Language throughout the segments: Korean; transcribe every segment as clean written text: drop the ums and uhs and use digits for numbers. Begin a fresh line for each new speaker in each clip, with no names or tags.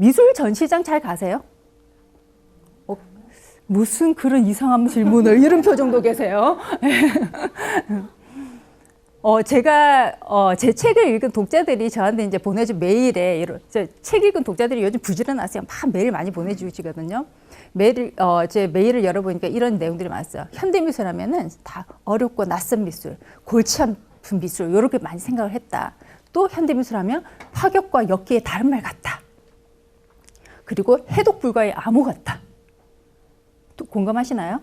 미술 전시장 잘 가세요? 무슨 그런 이상한 질문을 이런 표정도 계세요. 제가 제 책을 읽은 독자들이 저한테 이제 보내준 메일에 책 읽은 독자들이 요즘 부지런하세요. 막 메일 많이 보내주시거든요. 제 메일을 열어보니까 이런 내용들이 많았어요. 현대미술 하면은 다 어렵고 낯선 미술, 골치 아픈 미술 이렇게 많이 생각을 했다. 또 현대미술 하면 화격과 엽기의 다른 말 같다. 그리고 해독 불가의 암호 같다. 또 공감하시나요?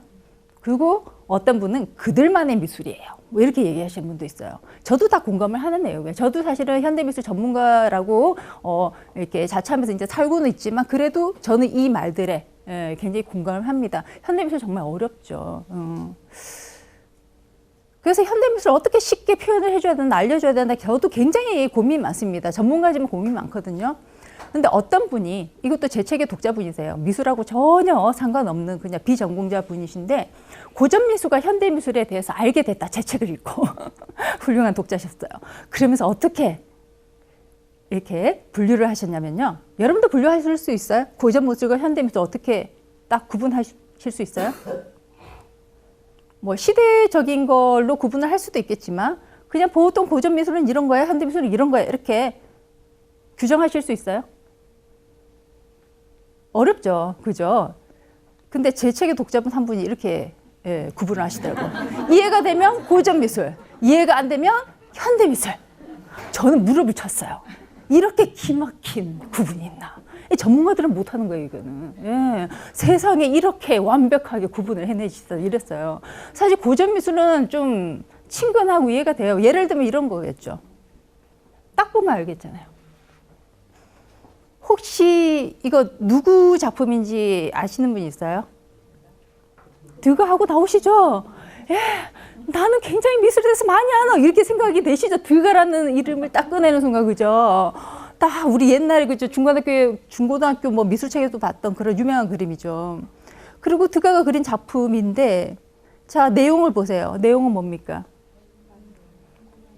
그리고 어떤 분은 그들만의 미술이에요. 뭐 이렇게 얘기하시는 분도 있어요. 저도 다 공감을 하는 내용이에요. 저도 사실은 현대미술 전문가라고 이렇게 자처하면서 이제 살고는 있지만 그래도 저는 이 말들에 굉장히 공감을 합니다. 현대미술 정말 어렵죠. 그래서 현대미술을 어떻게 쉽게 표현을 해줘야 되나 알려줘야 되나 저도 굉장히 고민이 많습니다. 전문가지만 고민이 많거든요. 근데 어떤 분이 이것도 제 책의 독자분이세요. 미술하고 전혀 상관없는 그냥 비전공자 분이신데 고전 미술과 현대 미술에 대해서 알게 됐다. 제 책을 읽고 훌륭한 독자셨어요. 그러면서 어떻게 이렇게 분류를 하셨냐면요. 여러분도 분류하실 수 있어요? 고전 미술과 현대 미술 어떻게 딱 구분하실 수 있어요? 뭐 시대적인 걸로 구분을 할 수도 있겠지만 그냥 보통 고전 미술은 이런 거야, 현대 미술은 이런 거야 이렇게 규정하실 수 있어요? 어렵죠. 그죠? 근데 제 책의 독자분 한 분이 이렇게 구분을 하시더라고요. 이해가 되면 고전 미술, 이해가 안 되면 현대 미술. 저는 무릎을 쳤어요. 이렇게 기막힌 구분이 있나? 전문가들은 못하는 거예요, 이거는. 예. 세상에 이렇게 완벽하게 구분을 해내시다 이랬어요. 사실 고전 미술은 좀 친근하고 이해가 돼요. 예를 들면 이런 거겠죠. 딱 보면 알겠잖아요. 혹시 이거 누구 작품인지 아시는 분 있어요? 드가하고 나오시죠? 예, 나는 굉장히 미술에 대해서 많이 아나 이렇게 생각이 되시죠? 드가라는 이름을 딱 꺼내는 순간 그죠? 딱 우리 옛날에 그죠? 중고등학교 뭐 미술책에도 봤던 그런 유명한 그림이죠. 그리고 드가가 그린 작품인데 자 내용을 보세요. 내용은 뭡니까?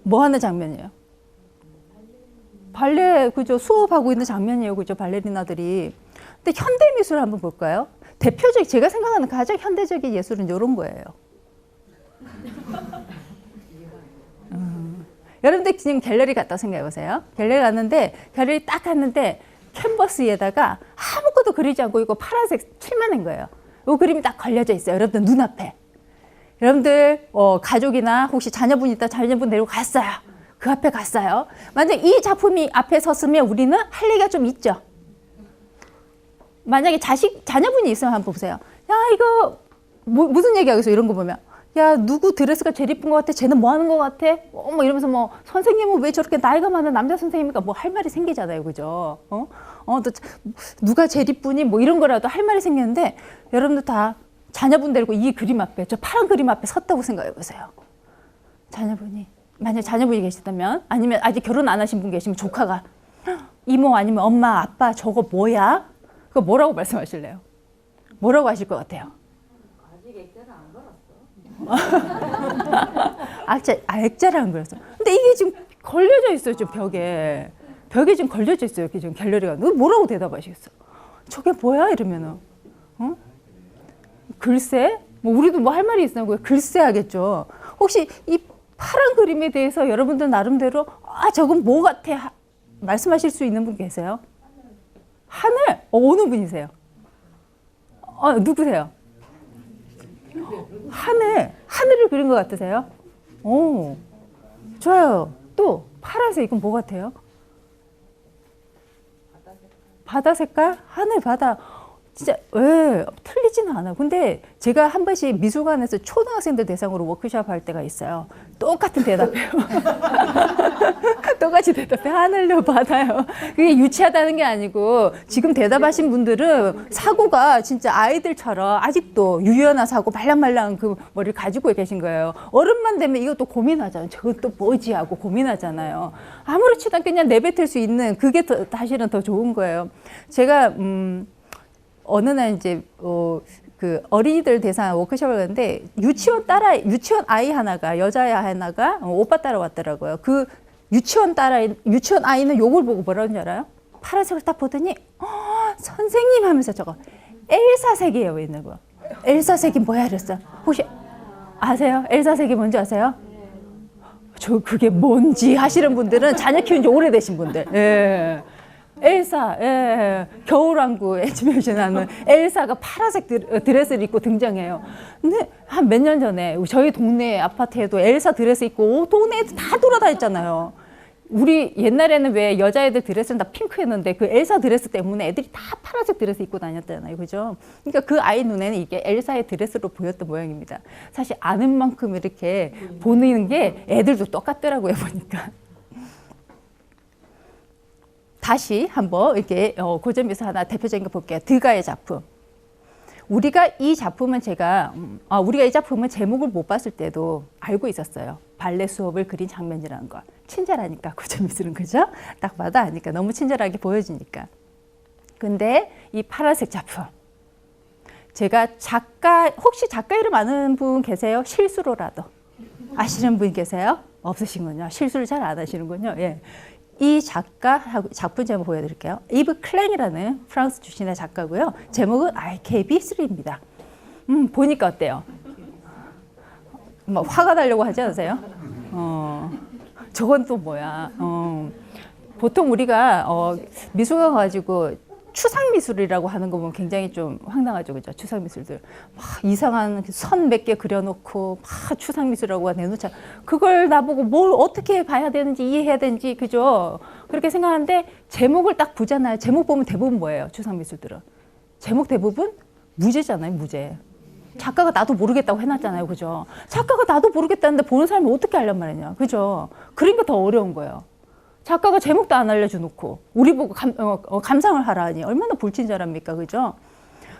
뭐 하는 장면이에요? 발레 그죠? 수업하고 있는 장면이에요. 그죠? 발레리나들이. 근데 현대 미술을 한번 볼까요? 대표적 제가 생각하는 가장 현대적인 예술은 이런 거예요. 여러분들 지금 갤러리 갔다 생각해 보세요. 갤러리 갔는데 갤러리 딱 갔는데 캔버스에다가 아무것도 그리지 않고 이거 파란색 칠만 한 거예요. 이 그림이 딱 걸려져 있어요. 여러분들 눈앞에. 여러분들 가족이나 혹시 자녀분 있다 자녀분 데리고 갔어요. 그 앞에 갔어요. 만약 이 작품이 앞에 섰으면 우리는 할 얘기가 좀 있죠. 만약에 자녀분이 있으면 한번 보세요. 야, 이거, 무슨 얘기하겠어? 이런 거 보면. 야, 누구 드레스가 제일 이쁜 것 같아? 쟤는 뭐 하는 것 같아? 뭐 이러면서 뭐, 선생님은 왜 저렇게 나이가 많은 남자 선생님이니까 뭐 할 말이 생기잖아요. 그죠? 또 누가 제일 이쁘니? 뭐 이런 거라도 할 말이 생겼는데, 여러분들 다 자녀분 데리고 이 그림 앞에, 저 파란 그림 앞에 섰다고 생각해 보세요. 만약 자녀분이 계시다면, 아니면 아직 결혼 안 하신 분 계시면 조카가, 이모 아니면 엄마, 아빠, 저거 뭐야? 그거 뭐라고 말씀하실래요? 뭐라고 하실 것 같아요?
아직 액자를 안 걸었어.
액자를 안 그렸어. 근데 이게 지금 걸려져 있어요, 지금 벽에. 벽에 지금 걸려져 있어요, 이렇게 지금 갤러리가. 너 뭐라고 대답하시겠어? 저게 뭐야? 이러면은. 글쎄? 뭐 우리도 뭐 할 말이 있으면 글쎄 하겠죠. 혹시 이 파란 그림에 대해서 여러분들 나름대로 저건 뭐 같아? 말씀하실 수 있는 분 계세요? 하늘? 어느 분이세요? 누구세요? 하늘을 그린 것 같으세요? 오, 좋아요. 또 파란색 이건 뭐 같아요? 바다 색깔? 하늘, 바다. 진짜 틀리지는 않아요. 근데 제가 한 번씩 미술관에서 초등학생들 대상으로 워크숍 할 때가 있어요. 똑같은 대답해요. 똑같이 대답해. 하늘로 바다요. 그게 유치하다는 게 아니고 지금 대답하신 분들은 사고가 진짜 아이들처럼 아직도 유연한 사고 말랑말랑한 그 머리를 가지고 계신 거예요. 어른만 되면 이것도 고민하잖아요. 저건 또 뭐지 하고 고민하잖아요. 아무렇지도 않게 그냥 내뱉을 수 있는 그게 사실은 더 좋은 거예요. 제가 어느 날 이제 그 어린이들 대상 워크숍을 갔는데 유치원 아이 하나가 여자아이 하나가 오빠 따라왔더라고요. 그 유치원 아이는 욕을 보고 뭐라는 줄 알아요? 파란색을 딱 보더니 선생님 하면서 저거 엘사색이에요. 왜 있는 거? 엘사색이 뭐야 이랬어. 혹시 아세요? 엘사색이 뭔지 아세요? 저 그게 뭔지 하시는 분들은 자녀 키운 지 오래되신 분들. 예. 엘사, 예. 겨울왕국 애니메이션 하는 엘사가 파란색 드레스를 입고 등장해요. 근데 한 몇 년 전에 저희 동네 아파트에도 엘사 드레스 입고 동네에도 다 돌아다녔잖아요. 우리 옛날에는 왜 여자애들 드레스는 다 핑크였는데 그 엘사 드레스 때문에 애들이 다 파란색 드레스 입고 다녔잖아요. 그죠? 그러니까 그 아이 눈에는 이게 엘사의 드레스로 보였던 모양입니다. 사실 아는 만큼 이렇게 보는 게 애들도 똑같더라고요. 보니까. 다시 한번 이렇게 고전미술 하나 대표적인 거 볼게요. 드가의 작품. 우리가 이 작품은 우리가 이 작품은 제목을 못 봤을 때도 알고 있었어요. 발레 수업을 그린 장면이라는 거. 친절하니까 고전미술은 그죠? 딱 봐도 아니까 너무 친절하게 보여지니까. 근데 이 파란색 작품. 제가 혹시 작가 이름 아는 분 계세요? 실수로라도. 아시는 분 계세요? 없으신군요. 실수를 잘 안 하시는군요. 예. 이 작품 제목 보여드릴게요. 이브 클랭이라는 프랑스 출신의 작가고요. 제목은 RKB3입니다. 보니까 어때요? 뭐 화가 나려고 하지 않으세요? 저건 또 뭐야? 보통 우리가 미술관 가지고 추상미술이라고 하는 거 보면 굉장히 좀 황당하죠. 그죠? 추상미술들. 막 이상한 선 몇 개 그려놓고 막 추상미술이라고 내놓자. 그걸 나보고 뭘 어떻게 봐야 되는지 이해해야 되는지, 그죠? 그렇게 생각하는데 제목을 딱 보잖아요. 제목 보면 대부분 뭐예요? 추상미술들은. 제목 대부분 무제잖아요. 무제. 작가가 나도 모르겠다고 해놨잖아요. 그죠? 작가가 나도 모르겠다는데 보는 사람이 어떻게 알란 말이냐. 그죠? 그러니까 더 어려운 거예요. 작가가 제목도 안 알려줘놓고 우리 보고 감상을 하라 하니 얼마나 불친절합니까? 그죠?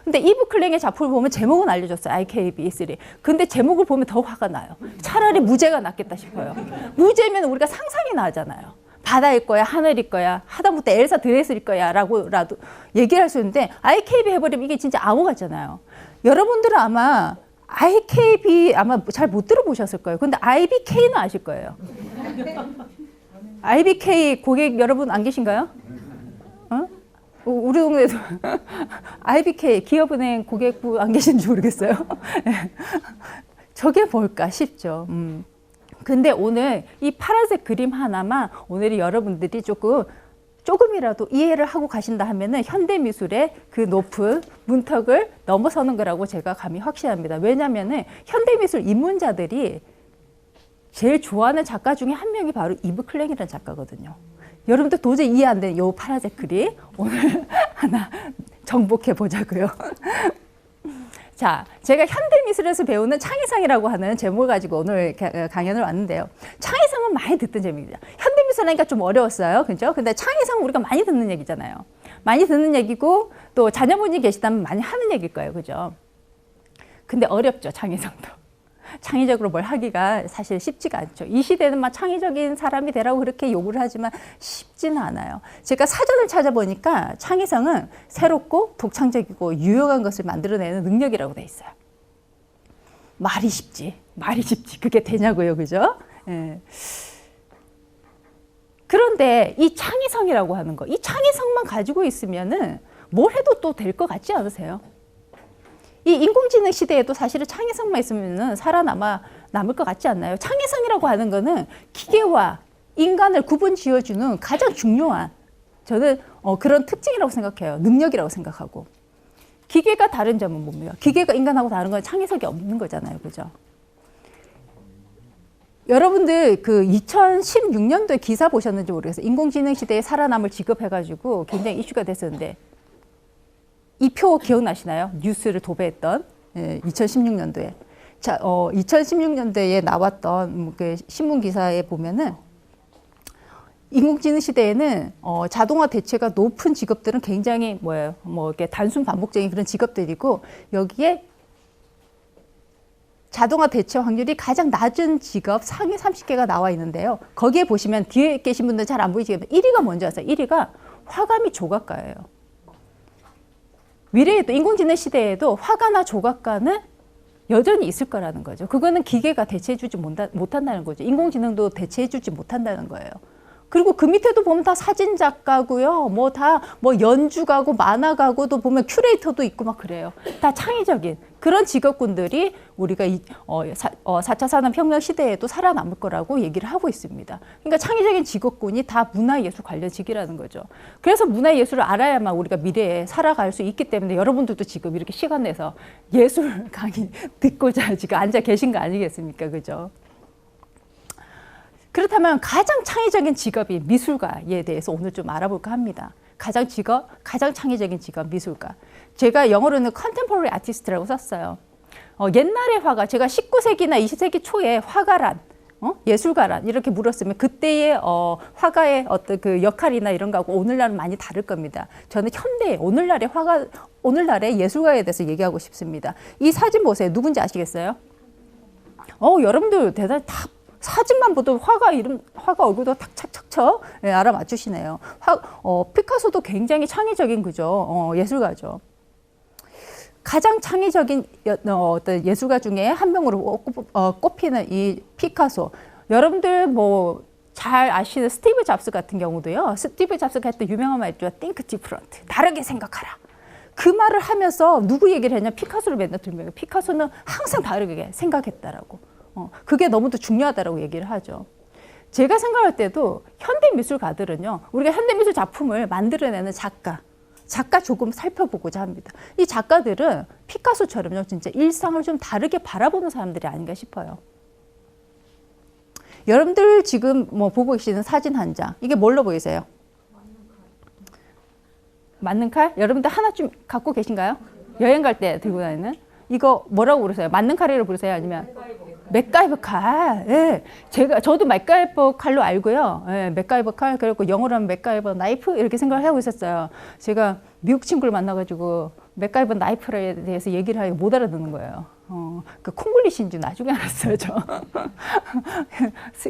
근데 이브 클랭의 작품을 보면 제목은 알려줬어요. RKB3. 근데 제목을 보면 더 화가 나요. 차라리 무제가 낫겠다 싶어요. 무제면 우리가 상상이 나잖아요. 바다일 거야, 하늘일 거야, 하다못해 엘사 드레스일 거야 라고라도 얘기를 할 수 있는데 RKB 해버리면 이게 진짜 암호 같잖아요. 여러분들은 아마 RKB 아마 잘 못 들어보셨을 거예요. 근데 IBK는 아실 거예요. IBK 고객 여러분 안 계신가요? 우리 동네에도 IBK 기업은행 고객부 안 계신지 모르겠어요. 저게 뭘까 싶죠. 근데 오늘 이 파란색 그림 하나만 오늘 여러분들이 조금이라도 이해를 하고 가신다 하면은 현대미술의 그 높은 문턱을 넘어서는 거라고 제가 감히 확신합니다. 왜냐면은 현대미술 입문자들이 제일 좋아하는 작가 중에 한 명이 바로 이브 클랭이라는 작가거든요. 여러분들 도저히 이해 안 되는 요 파란색 그림 오늘 하나 정복해 보자고요. 자, 제가 현대미술에서 배우는 창의성이라고 하는 제목을 가지고 오늘 강연을 왔는데요. 창의성은 많이 듣던 제목입니다. 현대미술하니까 좀 어려웠어요. 그죠? 근데 창의성은 우리가 많이 듣는 얘기잖아요. 많이 듣는 얘기고 또 자녀분이 계시다면 많이 하는 얘기일 거예요. 그죠? 근데 어렵죠, 창의성도. 창의적으로 뭘 하기가 사실 쉽지가 않죠. 이 시대는 막 창의적인 사람이 되라고 그렇게 요구를 하지만 쉽지는 않아요. 제가 사전을 찾아보니까 창의성은 새롭고 독창적이고 유용한 것을 만들어내는 능력이라고 돼 있어요. 말이 쉽지. 그게 되냐고요. 그죠? 예. 그런데 이 창의성이라고 하는 거, 이 창의성만 가지고 있으면은 뭘 해도 또 될 것 같지 않으세요? 이 인공지능 시대에도 사실은 창의성만 있으면 남을 것 같지 않나요? 창의성이라고 하는 거는 기계와 인간을 구분 지어주는 가장 중요한 저는 그런 특징이라고 생각해요. 능력이라고 생각하고. 기계가 다른 점은 뭡니까? 기계가 인간하고 다른 건 창의성이 없는 거잖아요. 그죠? 여러분들 그 2016년도에 기사 보셨는지 모르겠어요. 인공지능 시대에 살아남을 직업해가지고 굉장히 이슈가 됐었는데 이 표 기억나시나요? 뉴스를 도배했던 2016년도에. 자, 2016년도에 나왔던 그 신문 기사에 보면은 인공지능 시대에는 자동화 대체가 높은 직업들은 굉장히 이렇게 단순 반복적인 그런 직업들이고 여기에 자동화 대체 확률이 가장 낮은 직업 상위 30개가 나와 있는데요. 거기에 보시면 뒤에 계신 분들 잘 안 보이시겠지만 1위가 뭔지 아세요? 1위가 화가미 조각가예요. 미래에도 인공지능 시대에도 화가나 조각가는 여전히 있을 거라는 거죠. 그거는 기계가 대체해주지 못한다는 거죠. 인공지능도 대체해주지 못한다는 거예요. 그리고 그 밑에도 보면 다 사진 작가고요. 뭐 다 뭐 연주가고 만화가고도 보면 큐레이터도 있고 막 그래요. 다 창의적인 그런 직업군들이 우리가 4차 산업혁명 시대에도 살아남을 거라고 얘기를 하고 있습니다. 그러니까 창의적인 직업군이 다 문화예술 관련직이라는 거죠. 그래서 문화예술을 알아야만 우리가 미래에 살아갈 수 있기 때문에 여러분들도 지금 이렇게 시간 내서 예술 강의 듣고자 지금 앉아 계신 거 아니겠습니까? 그죠? 그렇다면 가장 창의적인 직업이 미술가에 대해서 오늘 좀 알아볼까 합니다. 가장 창의적인 직업 미술가. 제가 영어로는 contemporary artist라고 썼어요. 옛날의 화가 제가 19세기나 20세기 초에 화가란 예술가란 이렇게 물었으면 그때의 화가의 어떤 그 역할이나 이런 거하고 오늘날은 많이 다를 겁니다. 저는 현대 오늘날의 예술가에 대해서 얘기하고 싶습니다. 이 사진 보세요. 누군지 아시겠어요? 여러분들 대단히 다 사진만 봐도 화가 얼굴도 탁착착착 알아맞추시네요. 피카소도 굉장히 창의적인 예술가죠. 가장 창의적인 어떤 예술가 중에 한 명으로 꼽히는 이 피카소. 여러분들 뭐 잘 아시는 스티브 잡스 같은 경우도요. 스티브 잡스가 했던 유명한 말 있죠. Think different. 다르게 생각하라. 그 말을 하면서 누구 얘기를 했냐? 피카소를 맨날 들면 피카소는 항상 다르게 생각했다라고. 그게 너무도 중요하다라고 얘기를 하죠. 제가 생각할 때도 현대미술가들은요. 우리가 현대미술 작품을 만들어내는 작가 조금 살펴보고자 합니다. 이 작가들은 피카소처럼요. 진짜 일상을 좀 다르게 바라보는 사람들이 아닌가 싶어요. 여러분들 지금 뭐 보고 계시는 사진 한 장. 이게 뭘로 보이세요? 맞는 칼? 여러분들 하나쯤 갖고 계신가요? 여행 갈 때 들고 다니는? 이거 뭐라고 부르세요? 맞는 칼이라고 부르세요? 아니면? 맥가이버 칼. 예. 저도 맥가이버 칼로 알고요. 예, 맥가이버 칼. 그리고 영어로 하면 맥가이버 나이프 이렇게 생각을 하고 있었어요. 제가 미국 친구를 만나가지고 맥가이버 나이프에 대해서 얘기를 하기 못 알아듣는 거예요. 그 콩글리시인 줄 나중에 알았어요, 저.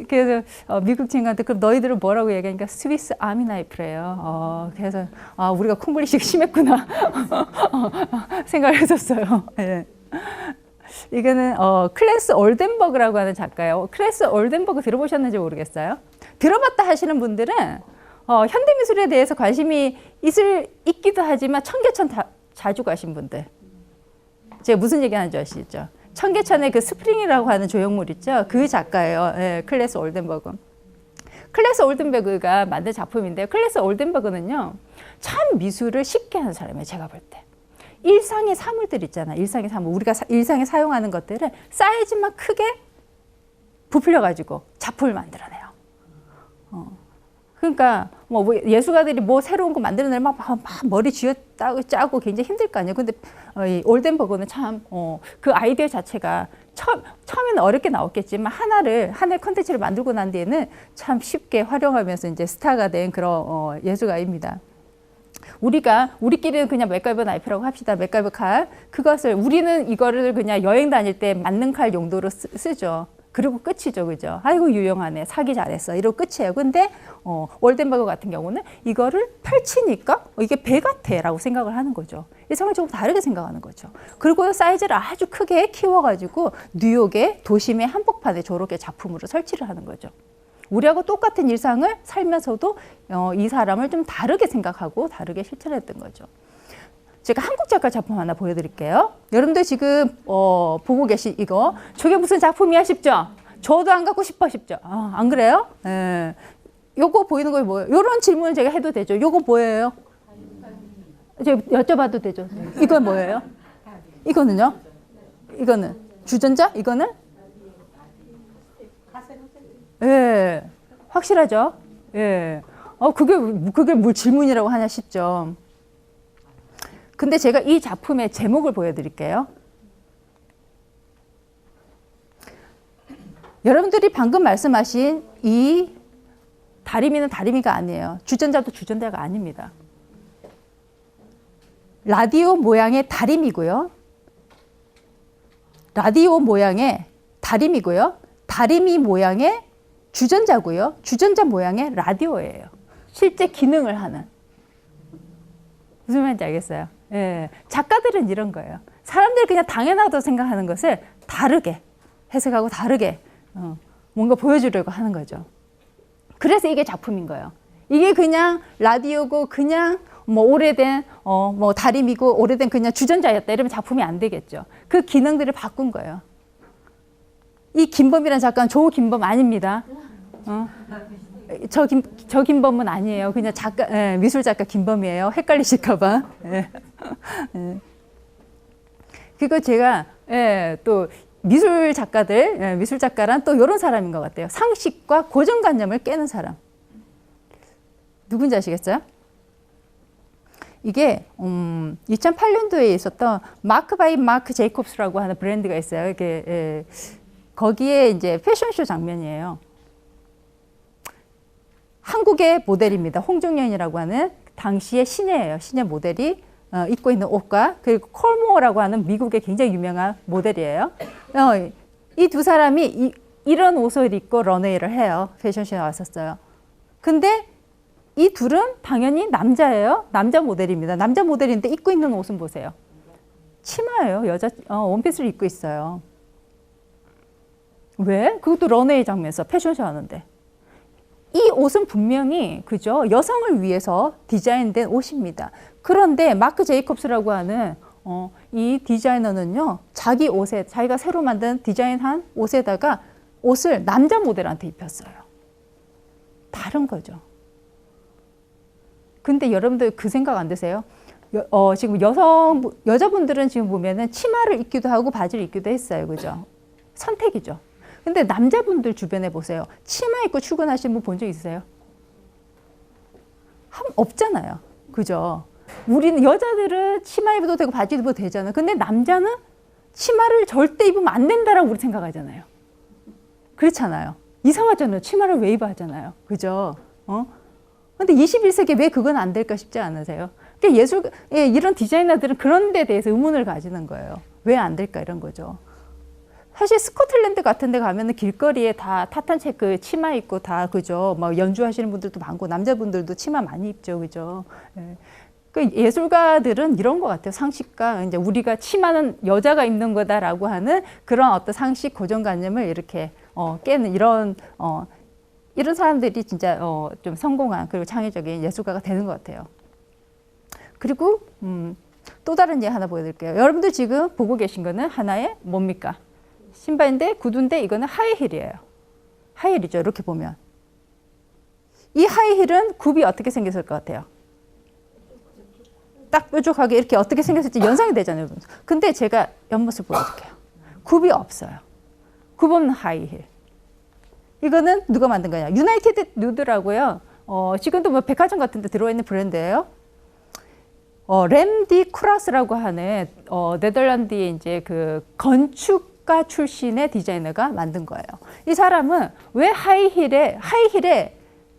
그래서 미국 친구한테 그럼 너희들은 뭐라고 얘기하니까 스위스 아미 나이프래요. 그래서 우리가 콩글리시가 심했구나 생각을 했었어요. 예. 이거는 클래스 올덴버그라고 하는 작가예요. 클래스 올덴버그 들어보셨는지 모르겠어요. 들어봤다 하시는 분들은 현대미술에 대해서 관심이 있기도 하지만 청계천 자주 가신 분들. 제가 무슨 얘기하는지 아시죠? 청계천의 그 스프링이라고 하는 조형물 있죠? 그 작가예요. 예, 클래스 올덴버그. 클래스 올덴버그가 만든 작품인데 클래스 올덴버그는요. 참 미술을 쉽게 하는 사람이에요. 제가 볼 때. 일상의 사물들 있잖아. 일상의 사물. 우리가 일상에 사용하는 것들을 사이즈만 크게 부풀려가지고 작품을 만들어내요. 그러니까 뭐 예술가들이 뭐 새로운 거 만들어내면 막 머리 쥐어짜고 굉장히 힘들 거 아니에요. 근데 이 올덴버그는 참 그 아이디어 자체가 처음에는 어렵게 나왔겠지만 하나의 컨텐츠를 만들고 난 뒤에는 참 쉽게 활용하면서 이제 스타가 된 그런 예술가입니다. 우리끼리는 그냥 맥가이버 나이프라고 합시다. 맥가이버 칼. 우리는 이거를 그냥 여행 다닐 때 맞는 칼 용도로 쓰죠. 그리고 끝이죠. 그죠? 아이고, 유용하네. 사기 잘했어. 이러고 끝이에요. 근데, 올덴버그 같은 경우는 이거를 펼치니까 이게 배 같아. 라고 생각을 하는 거죠. 일상을 조금 다르게 생각하는 거죠. 그리고 사이즈를 아주 크게 키워가지고 뉴욕의 도심의 한복판에 저렇게 작품으로 설치를 하는 거죠. 우리하고 똑같은 일상을 살면서도 이 사람을 좀 다르게 생각하고 다르게 실천했던 거죠. 제가 한국 작가 작품 하나 보여드릴게요. 여러분들 지금 보고 계신 이거 저게 무슨 작품이야 싶죠? 저도 안 갖고 싶죠? 안 그래요? 예. 요거 보이는 거 뭐예요? 이런 질문을 제가 해도 되죠? 요거 뭐예요? 제가 여쭤봐도 되죠? 이건 뭐예요? 이거는요? 이거는 주전자? 이거는? 예, 확실하죠? 예. 그게 뭘 질문이라고 하냐 싶죠? 근데 제가 이 작품의 제목을 보여드릴게요. 여러분들이 방금 말씀하신 이 다리미는 다리미가 아니에요. 주전자도 주전자가 아닙니다. 라디오 모양의 다리미고요. 라디오 모양의 다리미고요. 다리미 모양의 주전자고요. 주전자 모양의 라디오예요. 실제 기능을 하는. 무슨 말인지 알겠어요? 예. 작가들은 이런 거예요. 사람들이 그냥 당연하다고 생각하는 것을 다르게 해석하고 다르게 뭔가 보여주려고 하는 거죠. 그래서 이게 작품인 거예요. 이게 그냥 라디오고 그냥 뭐 오래된 뭐 다리미고 오래된 그냥 주전자였다 이러면 작품이 안 되겠죠. 그 기능들을 바꾼 거예요. 이 김범이라는 작가는 조김범 아닙니다. 저 김범은 아니에요. 그냥 작가, 미술 작가 김범이에요. 헷갈리실까봐. 그리고 제가 또 미술 작가란 또 이런 사람인 것 같아요. 상식과 고정관념을 깨는 사람. 누군지 아시겠어요? 이게 2008년도에 있었던 마크 바이 마크 제이콥스라고 하는 브랜드가 있어요. 이게 거기에 이제 패션쇼 장면이에요. 한국의 모델입니다. 홍종연이라고 하는 당시의 신예예요. 신예 모델이 입고 있는 옷과 그리고 콜모어라고 하는 미국의 굉장히 유명한 모델이에요. 이 두 사람이 이런 옷을 입고 런웨이를 해요. 패션쇼에 왔었어요. 근데 이 둘은 당연히 남자예요. 남자 모델입니다. 남자 모델인데 입고 있는 옷은 보세요. 치마예요. 여자 원피스를 입고 있어요. 왜? 그것도 런웨이 장면에서 패션쇼 하는데. 이 옷은 분명히 그죠? 여성을 위해서 디자인된 옷입니다. 그런데 마크 제이콥스라고 하는 이 디자이너는요. 자기 옷에 자기가 새로 만든 디자인한 옷에다가 옷을 남자 모델한테 입혔어요. 다른 거죠. 근데 여러분들 그 생각 안 드세요? 지금 여자분들은 지금 보면은 치마를 입기도 하고 바지를 입기도 했어요. 그죠? 선택이죠. 근데 남자분들 주변에 보세요. 치마 입고 출근하시는 분 본 적 있으세요? 없잖아요. 그죠? 우리는 여자들은 치마 입어도 되고 바지 입어도 되잖아요. 근데 남자는 치마를 절대 입으면 안 된다라고 우리 생각하잖아요. 그렇잖아요. 이상하잖아요. 치마를 왜 입어 하잖아요. 그죠? 근데 21세기에 왜 그건 안 될까 싶지 않으세요? 그러니까 이런 디자이너들은 그런 데 대해서 의문을 가지는 거예요. 왜 안 될까 이런 거죠. 사실 스코틀랜드 같은 데 가면은 길거리에 다 타탄 체크 치마 입고 다 그죠. 막 연주하시는 분들도 많고 남자분들도 치마 많이 입죠. 그죠. 그 예술가들은 이런 것 같아요. 상식과 이제 우리가 치마는 여자가 입는 거다라고 하는 그런 어떤 상식 고정관념을 이렇게 깨는 이런 사람들이 진짜 좀 성공한 그리고 창의적인 예술가가 되는 것 같아요. 그리고 또 다른 예 하나 보여드릴게요. 여러분들 지금 보고 계신 거는 하나의 뭡니까? 신발인데 구두인데 이거는 하이힐이에요. 하이힐이죠. 이렇게 보면. 이 하이힐은 굽이 어떻게 생겼을 것 같아요? 딱 뾰족하게 이렇게 어떻게 생겼을지 연상이 되잖아요. 근데 제가 옆모습 보여드릴게요. 굽이 없어요. 굽 없는 하이힐. 이거는 누가 만든 거냐? 유나이티드 누드라고요. 지금도 뭐 백화점 같은 데 들어와 있는 브랜드예요. 램디 쿠라스라고 하는 네덜란드의 이제 그 건축가 출신의 디자이너가 만든 거예요. 이 사람은 왜 하이힐에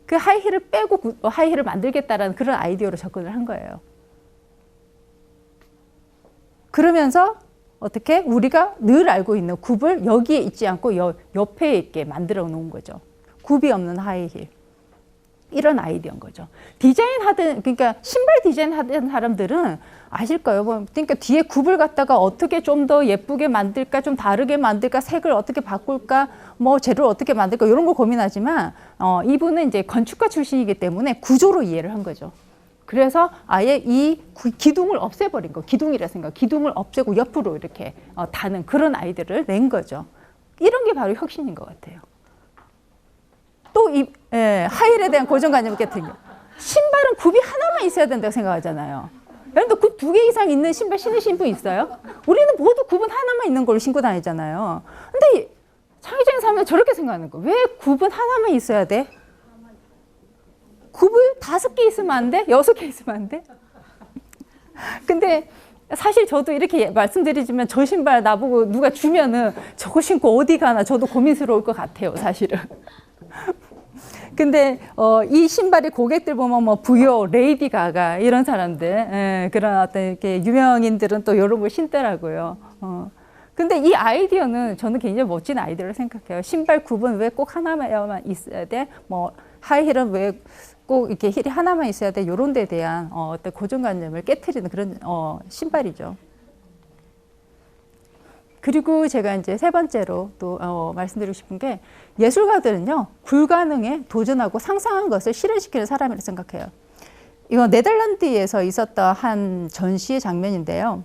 그 하이힐을 빼고 하이힐을 만들겠다라는 그런 아이디어로 접근을 한 거예요. 그러면서 어떻게 우리가 늘 알고 있는 굽을 여기에 있지 않고 옆에 있게 만들어 놓은 거죠. 굽이 없는 하이힐. 이런 아이디어인 거죠. 그러니까 신발 디자인 하던 사람들은 아실 거예요. 그러니까 뒤에 굽을 갖다가 어떻게 좀 더 예쁘게 만들까, 좀 다르게 만들까, 색을 어떻게 바꿀까, 뭐 재료를 어떻게 만들까 이런 거 고민하지만 이분은 이제 건축가 출신이기 때문에 구조로 이해를 한 거죠. 그래서 아예 이 기둥을 없애버린 거, 기둥이라 생각, 기둥을 없애고 옆으로 이렇게 다는 그런 아이디어를 낸 거죠. 이런 게 바로 혁신인 것 같아요. 또 하이힐에 대한 고정관념을 깨뜨린 거. 신발은 굽이 하나만 있어야 된다고 생각하잖아요. 여러분들 굽 2개 이상 있는 신발 신으신 분 있어요? 우리는 모두 굽은 하나만 있는 걸 신고 다니잖아요. 근데 창의적인 사람은 저렇게 생각하는 거. 왜 굽은 하나만 있어야 돼? 굽을 5개 있으면 안 돼? 6개 있으면 안 돼? 근데 사실 저도 이렇게 말씀드리지만 저 신발 나보고 누가 주면은 저거 신고 어디 가나 저도 고민스러울 것 같아요, 사실은. 근데 이 신발이 고객들 보면 뭐 부요, 레이디 가가 이런 사람들, 그런 어떤 이렇게 유명인들은 또 이런 걸 신더라고요. 근데 이 아이디어는 저는 굉장히 멋진 아이디어를 생각해요. 신발 굽은 왜 꼭 하나만 있어야 돼? 뭐 하이힐은 왜 꼭 이렇게 힐이 하나만 있어야 돼? 이런 데 대한 어떤 고정관념을 깨트리는 그런 신발이죠. 그리고 제가 이제 세 번째로 또 말씀드리고 싶은 게 예술가들은요, 불가능에 도전하고 상상한 것을 실현시키는 사람이라고 생각해요. 이건 네덜란드에서 있었던 한 전시의 장면인데요.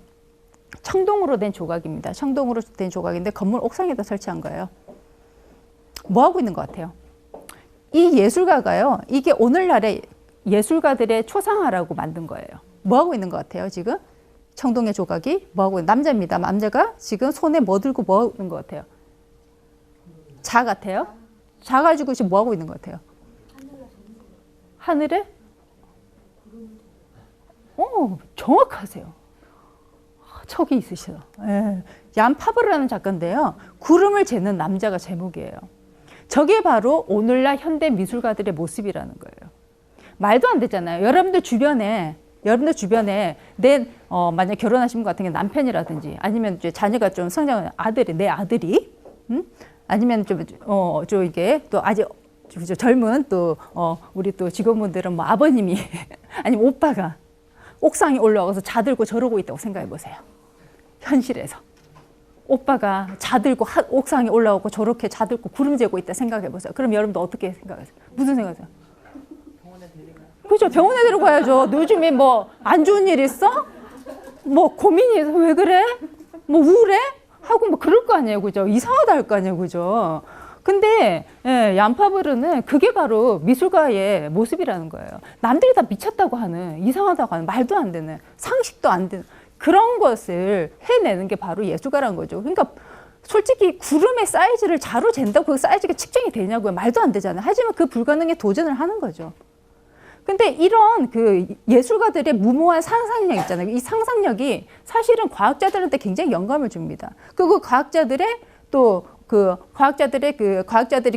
청동으로 된 조각입니다. 청동으로 된 조각인데 건물 옥상에다 설치한 거예요. 뭐 하고 있는 것 같아요? 이 예술가가요, 이게 오늘날의 예술가들의 초상화라고 만든 거예요. 뭐 하고 있는 것 같아요, 지금? 청동의 조각이 뭐 하고 있는, 남자입니다. 남자가 지금 손에 뭐 들고 뭐 하는 것 같아요? 자 같아요? 자 가지고 지금 뭐 하고 있는 것 같아요? 하늘에? 정확하세요. 척이 있으시죠. 예. 얀 파브르라는 작가인데요. 구름을 재는 남자가 제목이에요. 저게 바로 오늘날 현대 미술가들의 모습이라는 거예요. 말도 안 되잖아요. 여러분들 주변에 만약 결혼하신 분 같은 게 남편이라든지 아니면 이제 자녀가 좀 성장한 내 아들이, 아니면 좀 이게 또 아직 젊은 또 우리 또 직원분들은 뭐 아버님이 아니면 오빠가 옥상에 올라가서 자들고 저러고 있다고 생각해 보세요. 현실에서 오빠가 자들고 옥상에 올라오고 저렇게 자들고 구름 재고 있다 생각해 보세요. 그럼 여러분도 어떻게 생각하세요? 무슨 생각하세요? 그렇죠. 병원에 데려가야죠. 요즘에 뭐 안 좋은 일 있어? 뭐 고민이 있어? 왜 그래? 뭐 우울해? 하고 뭐 그럴 거 아니에요. 그죠? 이상하다 할 거 아니에요. 그죠? 근데 얀 파브르는 그게 바로 미술가의 모습이라는 거예요. 남들이 다 미쳤다고 하는, 이상하다고 하는, 말도 안 되는, 상식도 안 되는 그런 것을 해내는 게 바로 예술가라는 거죠. 그러니까 솔직히 구름의 사이즈를 자로 잰다고 그 사이즈가 측정이 되냐고요. 말도 안 되잖아요. 하지만 그 불가능에 도전을 하는 거죠. 근데 이런 그 예술가들의 무모한 상상력 있잖아요. 이 상상력이 사실은 과학자들한테 굉장히 영감을 줍니다. 그리고 과학자들이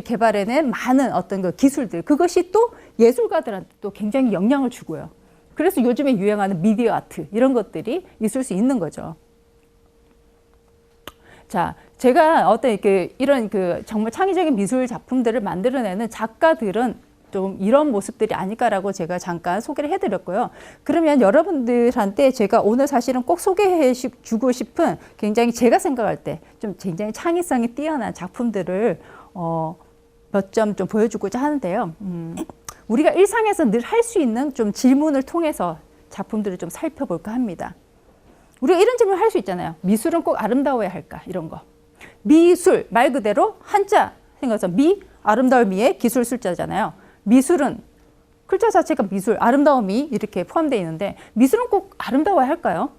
개발해낸 많은 어떤 그 기술들, 그것이 또 예술가들한테 또 굉장히 영향을 주고요. 그래서 요즘에 유행하는 미디어 아트 이런 것들이 있을 수 있는 거죠. 자, 제가 이런 정말 창의적인 미술 작품들을 만들어내는 작가들은 좀 이런 모습들이 아닐까라고 제가 잠깐 소개를 해드렸고요. 그러면 여러분들한테 제가 오늘 사실은 꼭 소개해주고 싶은 굉장히 제가 생각할 때 좀 굉장히 창의성이 뛰어난 작품들을 몇 점 좀 보여주고자 하는데요. 우리가 일상에서 늘 할 수 있는 좀 질문을 통해서 작품들을 좀 살펴볼까 합니다. 우리가 이런 질문을 할 수 있잖아요. 미술은 꼭 아름다워야 할까? 이런 거. 미술, 말 그대로 한자 생각해서 아름다울 미의 기술 술자잖아요. 미술은 글자 자체가 미술, 아름다움이 이렇게 포함되어 있는데 미술은 꼭 아름다워야 할까요?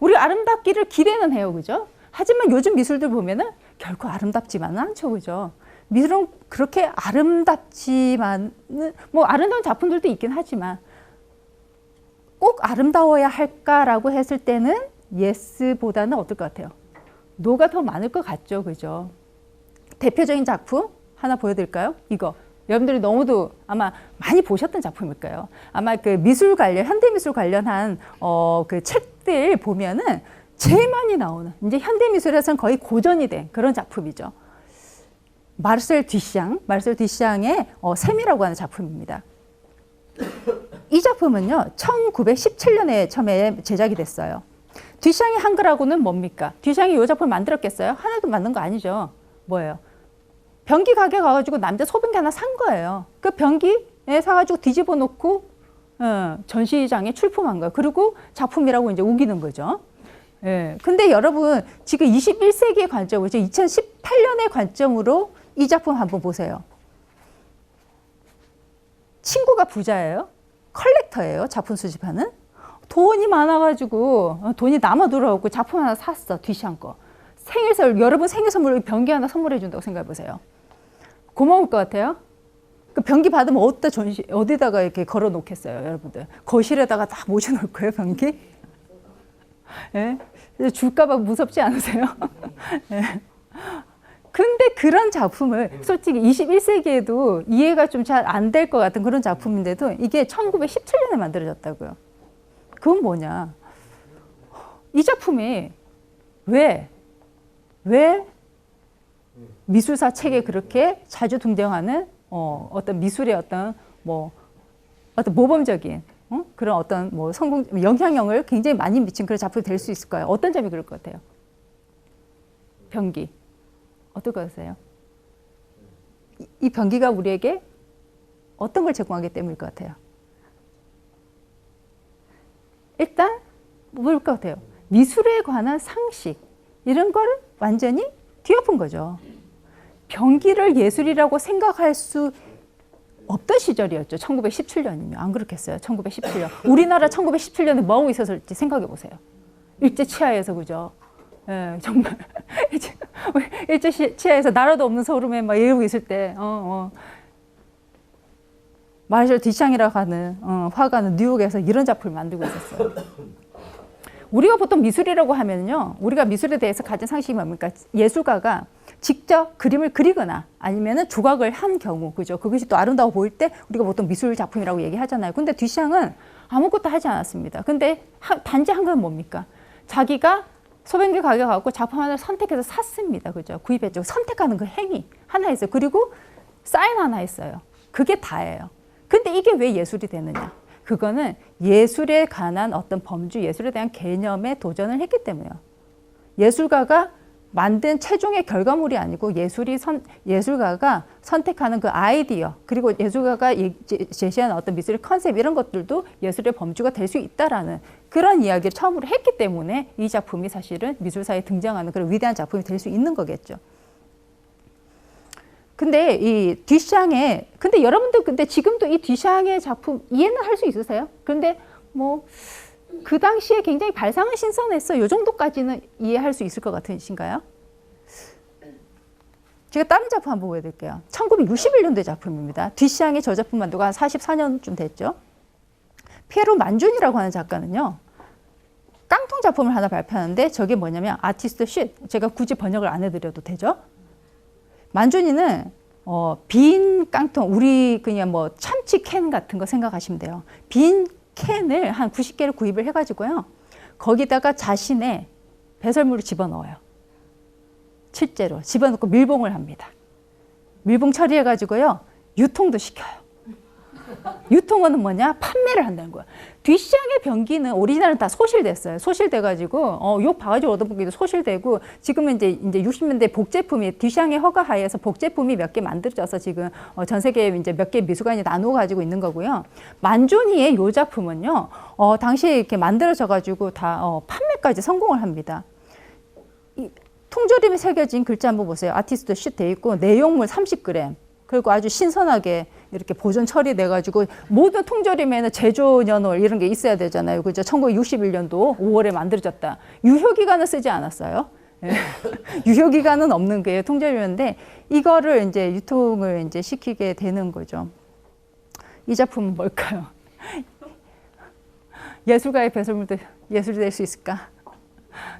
우리 아름답기를 기대는 해요. 그죠? 하지만 요즘 미술들 보면은 결코 아름답지만은 않죠. 그죠? 미술은 그렇게 아름답지만은 뭐 아름다운 작품들도 있긴 하지만 꼭 아름다워야 할까라고 했을 때는 예스보다는 어떨 것 같아요? 노가 더 많을 것 같죠. 그죠? 대표적인 작품 하나 보여드릴까요? 이거. 여러분들이 너무도 아마 많이 보셨던 작품일까요? 아마 그 미술 관련, 현대미술 관련한 그 책들 보면은 제일 많이 나오는, 이제 현대미술에서는 거의 고전이 된 그런 작품이죠. 마르셀 뒤샹의 샘이라고 하는 작품입니다. 이 작품은요, 1917년에 처음에 제작이 됐어요. 뒤샹의 한글하고는 뭡니까? 뒤샹이 이 작품을 만들었겠어요? 하나도 만든 거 아니죠. 뭐예요? 변기 가게 가가지고 남자 소변기 하나 산 거예요. 그 변기에 사가지고 뒤집어 놓고 전시장에 출품한 거예요. 그리고 작품이라고 이제 우기는 거죠. 예. 근데 여러분 지금 21세기의 관점으로, 2018년의 관점으로 이 작품 한번 보세요. 친구가 부자예요. 컬렉터예요. 작품 수집하는. 돈이 많아가지고 돈이 남아 돌아오고 작품 하나 샀어. 뒤샹 거. 여러분 생일 선물로 변기 하나 선물해 준다고 생각해 보세요. 고마울 것 같아요? 그 변기 받으면 어디다가 이렇게 걸어 놓겠어요, 여러분들? 거실에다가 다 모셔 놓을 거예요, 변기? 예? 줄까봐 무섭지 않으세요? 예. 근데 그런 작품을 솔직히 21세기에도 이해가 좀 잘 안 될 것 같은 그런 작품인데도 이게 1917년에 만들어졌다고요. 그건 뭐냐? 이 작품이 왜 미술사 책에 그렇게 자주 등장하는 어떤 미술의 어떤 모범적인 그런 어떤 영향력을 굉장히 많이 미친 그런 작품이 될 수 있을까요? 어떤 점이 그럴 것 같아요? 변기. 어떨 것 같으세요? 이 변기가 우리에게 어떤 걸 제공하기 때문일 것 같아요? 일단 뭘 것 같아요? 미술에 관한 상식 이런 걸 완전히 뒤엎은 거죠. 변기를 예술이라고 생각할 수 없던 시절이었죠. 1917년이면 안 그렇겠어요. 1917년. 우리나라 1917년에 뭐 하고 있었을지 생각해 보세요. 일제 치하에서 그죠? 예, 정말 일제 치하에서 나라도 없는 서름에 막 이러고 있을 때, 마르셜 디샹이라고 하는 화가는 뉴욕에서 이런 작품을 만들고 있었어요. 우리가 보통 미술이라고 하면요, 우리가 미술에 대해서 가진 상식이 뭡니까? 예술가가 직접 그림을 그리거나 아니면은 조각을 한 경우, 그죠? 그것이 또 아름다워 보일 때 우리가 보통 미술 작품이라고 얘기하잖아요. 근데 듀샹은 아무것도 하지 않았습니다. 근데 단지 한 건 뭡니까? 자기가 소변기 가게 가고 작품 하나를 선택해서 샀습니다. 그죠? 구입했죠. 선택하는 그 행위 하나 있어요. 그리고 사인 하나 있어요. 그게 다예요. 근데 이게 왜 예술이 되느냐? 그거는 예술에 관한 어떤 범주, 예술에 대한 개념에 도전을 했기 때문이에요. 예술가가 만든 최종의 결과물이 아니고 예술가가 선택하는 그 아이디어, 그리고 예술가가 제시하는 어떤 미술의 컨셉 이런 것들도 예술의 범주가 될 수 있다라는 그런 이야기를 처음으로 했기 때문에 이 작품이 사실은 미술사에 등장하는 그런 위대한 작품이 될 수 있는 거겠죠. 근데 이 듀샹의, 근데 여러분들 근데 지금도 이 듀샹의 작품 이해는 할 수 있으세요? 그런데 뭐 그 당시에 굉장히 발상은 신선했어. 요 정도까지는 이해할 수 있을 것 같으신가요? 제가 다른 작품 한번 보여드릴게요. 1961년도의 작품입니다. 듀샹이 저 작품 만들고 한 44년쯤 됐죠. 피에로 만준이라고 하는 작가는요, 깡통 작품을 하나 발표하는데 저게 뭐냐면 아티스트 쉿. 제가 굳이 번역을 안 해드려도 되죠. 만준이는 빈 깡통, 우리 그냥 뭐 참치 캔 같은 거 생각하시면 돼요. 빈 캔을 한 90개를 구입을 해가지고요, 거기다가 자신의 배설물을 집어넣어요. 실제로 집어넣고 밀봉을 합니다. 밀봉 처리해가지고요, 유통도 시켜요. 유통은 뭐냐? 판매를 한다는 거야. 듀샹의 변기는 오리지널은 다 소실됐어요. 소실돼가지고 욕 바가지로 얻어먹기도 소실되고, 지금은 이제 60년대 복제품이 듀샹의 허가하에서 복제품이 몇 개 만들어져서 지금 전 세계에 이제 몇 개 미술관이 나누어 가지고 있는 거고요. 만조니의 요 작품은요, 당시에 이렇게 만들어져가지고 다 판매까지 성공을 합니다. 통조림에 새겨진 글자 한번 보세요. 아티스트 쉿 돼 있고 내용물 30g. 그리고 아주 신선하게 이렇게 보존 처리돼가지고, 모든 통조림에는 제조년월 이런 게 있어야 되잖아요. 그죠? 1961년도 5월에 만들어졌다. 유효기간은 쓰지 않았어요. 유효기간은 없는 게 통조림인데, 이거를 이제 유통을 이제 시키게 되는 거죠. 이 작품은 뭘까요? 예술가의 배설물도 예술이 될 수 있을까?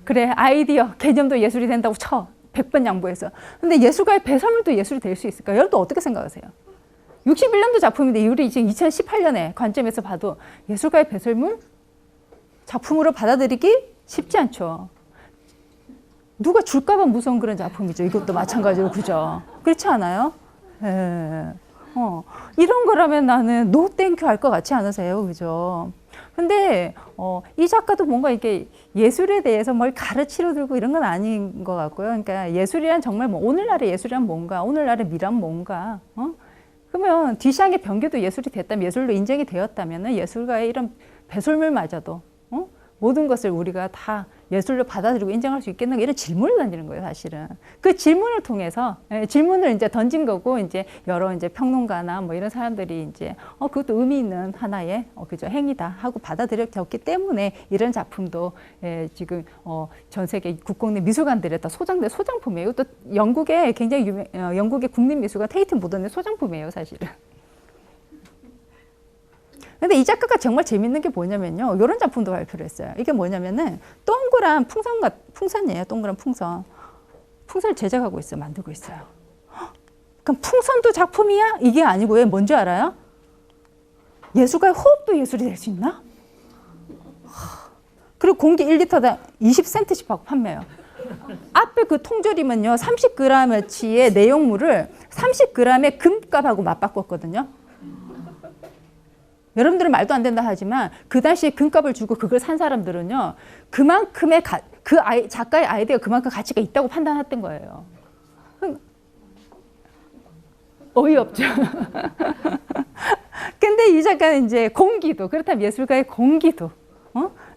그래, 아이디어, 개념도 예술이 된다고 쳐. 100번 양보해서. 근데 예술가의 배설물도 예술이 될 수 있을까? 여러분 어떻게 생각하세요? 61년도 작품인데 우리 지금 2018년에 관점에서 봐도 예술가의 배설물 작품으로 받아들이기 쉽지 않죠. 누가 줄까봐 무서운 그런 작품이죠. 이것도 마찬가지로, 그죠? 그렇지 않아요? 예. 이런 거라면 나는 노 땡큐 할 것 같지 않으세요? 그죠? 근데 이 작가도 뭔가 이렇게 예술에 대해서 뭘 가르치려 들고 이런 건 아닌 것 같고요. 그러니까 예술이란 정말 뭐 오늘날의 예술이란 뭔가, 오늘날의 미란 뭔가, 그러면 듀샹의 변기도 예술이 됐다면, 예술로 인정이 되었다면 예술가의 이런 배설물마저도 모든 것을 우리가 다 예술로 받아들이고 인정할 수 있겠는가, 이런 질문을 던지는 거예요, 사실은. 그 질문을 통해서, 질문을 이제 던진 거고, 이제 여러 이제 평론가나 뭐 이런 사람들이 이제, 그것도 의미 있는 하나의, 그죠, 행위다 하고 받아들였기 때문에 이런 작품도, 지금, 전 세계 국공립 미술관들에 다 소장된 소장품이에요. 또 영국의 굉장히 영국의 국립미술관 테이트 모던의 소장품이에요, 사실은. 근데 이 작가가 정말 재밌는 게 뭐냐면요, 이런 작품도 발표를 했어요. 이게 뭐냐면은 동그란 풍선이에요. 동그란 풍선. 풍선을 제작하고 있어요. 만들고 있어요. 그럼 풍선도 작품이야? 이게 아니고 왜 뭔지 알아요? 예술가의 호흡도 예술이 될 수 있나? 그리고 공기 1리터당 20센트씩 받고 판매해요. 앞에 그 통조림은요, 30g어치의 내용물을 30g의 금값하고 맞바꿨거든요. 여러분들은 말도 안 된다 하지만 그 당시에 금값을 주고 그걸 산 사람들은요, 그만큼의 그 작가의 아이디어가 그만큼 가치가 있다고 판단했던 거예요. 어이없죠. 근데 이 작가는 이제 공기도, 그렇다면 예술가의 공기도,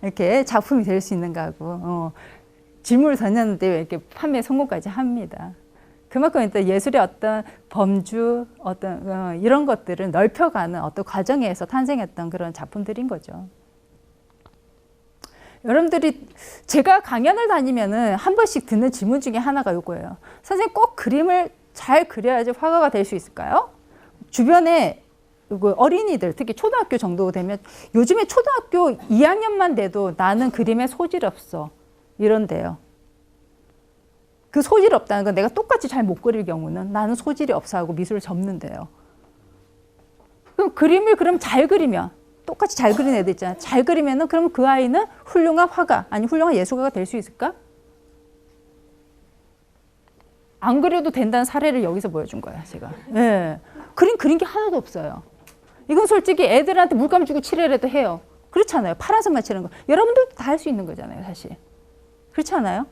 이렇게 작품이 될 수 있는가 하고, 질문을 던졌는데 왜 이렇게 판매 성공까지 합니다. 그만큼 일단 예술의 어떤 범주, 어떤, 이런 것들을 넓혀가는 어떤 과정에서 탄생했던 그런 작품들인 거죠. 여러분들이 제가 강연을 다니면은 한 번씩 듣는 질문 중에 하나가 이거예요. 선생님 꼭 그림을 잘 그려야지 화가가 될 수 있을까요? 주변에 어린이들, 특히 초등학교 정도 되면 요즘에 초등학교 2학년만 돼도 나는 그림에 소질이 없어. 이런데요. 그 소질이 없다는 건 내가 똑같이 잘 못 그릴 경우는 나는 소질이 없어 하고 미술을 접는데요. 그럼 그림을 그럼 잘 그리면 똑같이 잘 그리는 애들 있잖아요. 잘 그리면은 그럼 그 아이는 훌륭한 화가 아니 훌륭한 예술가가 될 수 있을까? 안 그려도 된다는 사례를 여기서 보여준 거예요, 제가. 네. 그린 게 하나도 없어요. 이건 솔직히 애들한테 물감 주고 칠해라도 해요. 그렇잖아요. 파란색만 칠하는 거. 여러분들도 다 할 수 있는 거잖아요, 사실. 그렇지 않아요?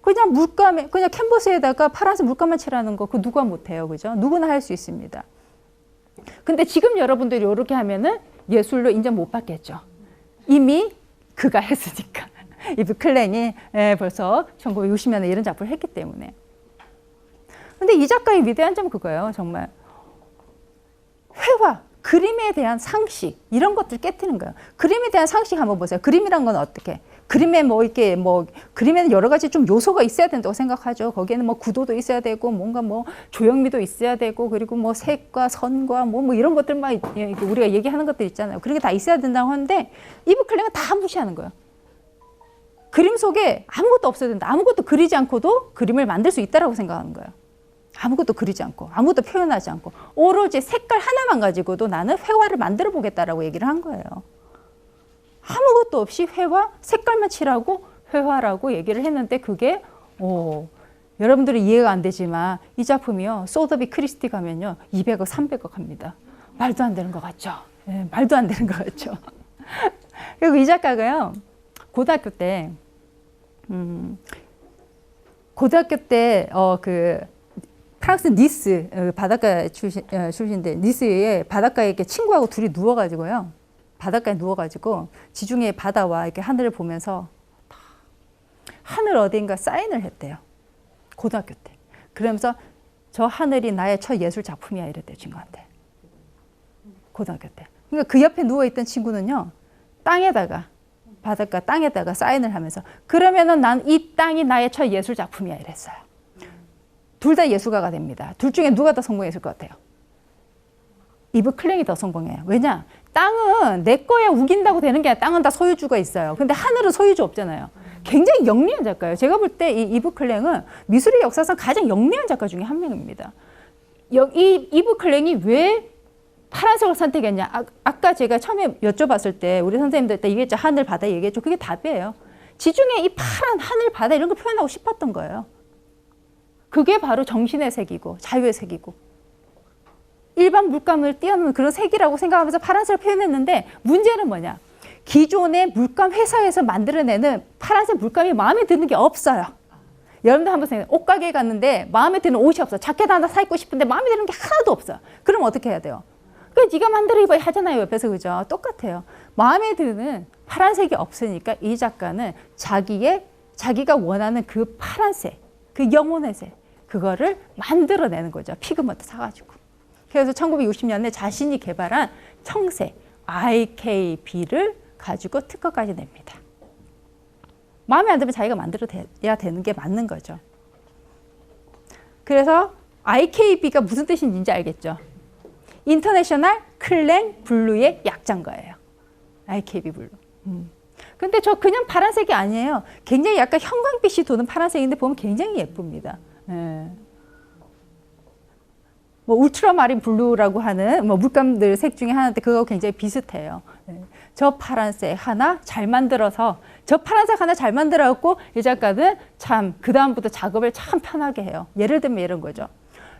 그냥 물감에, 그냥 캔버스에다가 파란색 물감만 칠하는 거, 그 누가 못해요, 그죠? 누구나 할 수 있습니다. 근데 지금 여러분들이 이렇게 하면은 예술로 인정 못 받겠죠. 이미 그가 했으니까. 이브 클랭이 벌써 1960년에 이런 작품을 했기 때문에. 근데 이 작가의 위대한 점은 그거예요. 정말 회화, 그림에 대한 상식 이런 것들 깨트리는 거예요. 그림에 대한 상식 한번 보세요. 그림이란 건 어떻게? 그림에 그림에는 여러 가지 좀 요소가 있어야 된다고 생각하죠. 거기에는 구도도 있어야 되고 뭔가 조형미도 있어야 되고 그리고 색과 선과 이런 것들 막 우리가 얘기하는 것들 있잖아요. 그런 게 다 있어야 된다고 하는데 이브 클랭은 다 무시하는 거예요. 그림 속에 아무것도 없어야 된다. 아무것도 그리지 않고도 그림을 만들 수 있다라고 생각하는 거예요. 아무것도 그리지 않고 아무것도 표현하지 않고 오로지 색깔 하나만 가지고도 나는 회화를 만들어 보겠다라고 얘기를 한 거예요. 아무것도 없이 회화, 색깔만 칠하고 회화라고 얘기를 했는데 그게 여러분들이 이해가 안 되지만 이 작품이요. 소더비 크리스티 가면요. 200억, 300억 합니다. 말도 안 되는 것 같죠? 네, 말도 안 되는 것 같죠? 그리고 이 작가가요. 고등학교 때 프랑스 니스 바닷가 출신인데 니스에 바닷가에 이렇게 친구하고 둘이 누워가지고요. 바닷가에 누워가지고 지중해 바다와 이렇게 하늘을 보면서 하늘 어딘가 사인을 했대요. 고등학교 때. 그러면서 저 하늘이 나의 첫 예술 작품이야 이랬대요, 친구한테. 고등학교 때. 그러니까 그 옆에 누워있던 친구는요. 바닷가 땅에다가 사인을 하면서 그러면은 난 이 땅이 나의 첫 예술 작품이야 이랬어요. 둘 다 예술가가 됩니다. 둘 중에 누가 더 성공했을 것 같아요? 이브 클랭이 더 성공해요. 왜냐? 땅은 내 거에 우긴다고 되는 게 아니라 땅은 다 소유주가 있어요. 근데 하늘은 소유주 없잖아요. 굉장히 영리한 작가예요. 제가 볼 때 이 이브 클랭은 미술의 역사상 가장 영리한 작가 중에 한 명입니다. 이 이브 클랭이 왜 파란색을 선택했냐? 아까 제가 처음에 여쭤봤을 때 우리 선생님들 때 얘기했죠. 하늘, 바다 얘기했죠. 그게 답이에요. 지중해 이 파란 하늘, 바다 이런 거 표현하고 싶었던 거예요. 그게 바로 정신의 색이고 자유의 색이고 일반 물감을 띄어놓은 그런 색이라고 생각하면서 파란색을 표현했는데 문제는 뭐냐? 기존의 물감 회사에서 만들어내는 파란색 물감이 마음에 드는 게 없어요. 여러분들 한번 생각해요. 옷가게에 갔는데 마음에 드는 옷이 없어. 자켓 하나 사 입고 싶은데 마음에 드는 게 하나도 없어. 그럼 어떻게 해야 돼요? 그럼 네가 만들어 입어야 하잖아요. 옆에서. 그죠? 똑같아요. 마음에 드는 파란색이 없으니까 이 작가는 자기가 원하는 그 파란색, 그 영혼의 색, 그거를 만들어내는 거죠. 피그먼트 사가지고. 그래서 1960년에 자신이 개발한 청색 IKB를 가지고 특허까지 냅니다. 마음에 안 들면 자기가 만들어야 되는 게 맞는 거죠. 그래서 IKB가 무슨 뜻인지 알겠죠? 인터내셔널 클랭 블루의 약자인 거예요. IKB 블루. 근데 저 그냥 파란색이 아니에요. 굉장히 약간 형광빛이 도는 파란색인데 보면 굉장히 예쁩니다. 예. 울트라마린 블루라고 하는 물감들 색 중에 하나인데 그거 굉장히 비슷해요. 예. 저 파란색 하나 잘 만들어서 저 파란색 하나 잘 만들어갖고 이 작가는 참 그 다음부터 작업을 참 편하게 해요. 예를 들면 이런 거죠.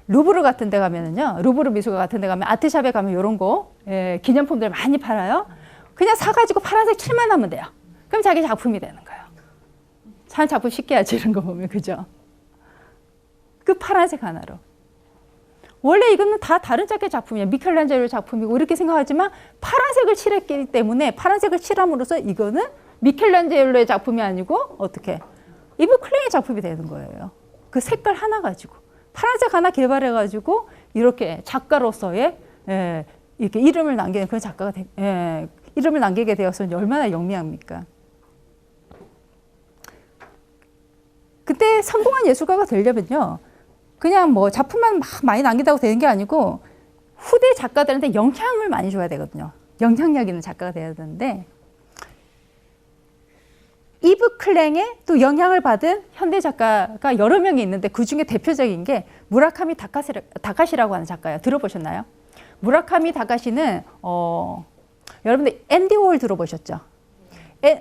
루브르 같은 데 가면은요. 루브르 미술관 같은 데 가면 아트샵에 가면 이런 거 기념품들 많이 팔아요. 그냥 사가지고 파란색 칠만 하면 돼요. 그럼 자기 작품이 되는 거예요. 참 작품 쉽게 하지 이런 거 보면 그죠? 그 파란색 하나로. 원래 이거는 다 다른 작가의 작품이야. 미켈란젤로 작품이고 이렇게 생각하지만 파란색을 칠했기 때문에 파란색을 칠함으로써 이거는 미켈란젤로의 작품이 아니고 어떻게 이브 클랭의 작품이 되는 거예요. 그 색깔 하나 가지고 파란색 하나 개발해 가지고 이렇게 작가로서의 이렇게 이름을 남기는 그런 작가가 이름을 남기게 되어서 얼마나 영리합니까? 그때 성공한 예술가가 되려면요. 그냥 뭐 작품만 막 많이 남긴다고 되는 게 아니고 후대 작가들한테 영향을 많이 줘야 되거든요. 영향력 있는 작가가 돼야 되는데 이브 클랭에 또 영향을 받은 현대 작가가 여러 명이 있는데 그중에 대표적인 게 무라카미 다카시라고 하는 작가예요. 들어보셨나요? 무라카미 다카시는 여러분들 앤디 워홀 들어보셨죠?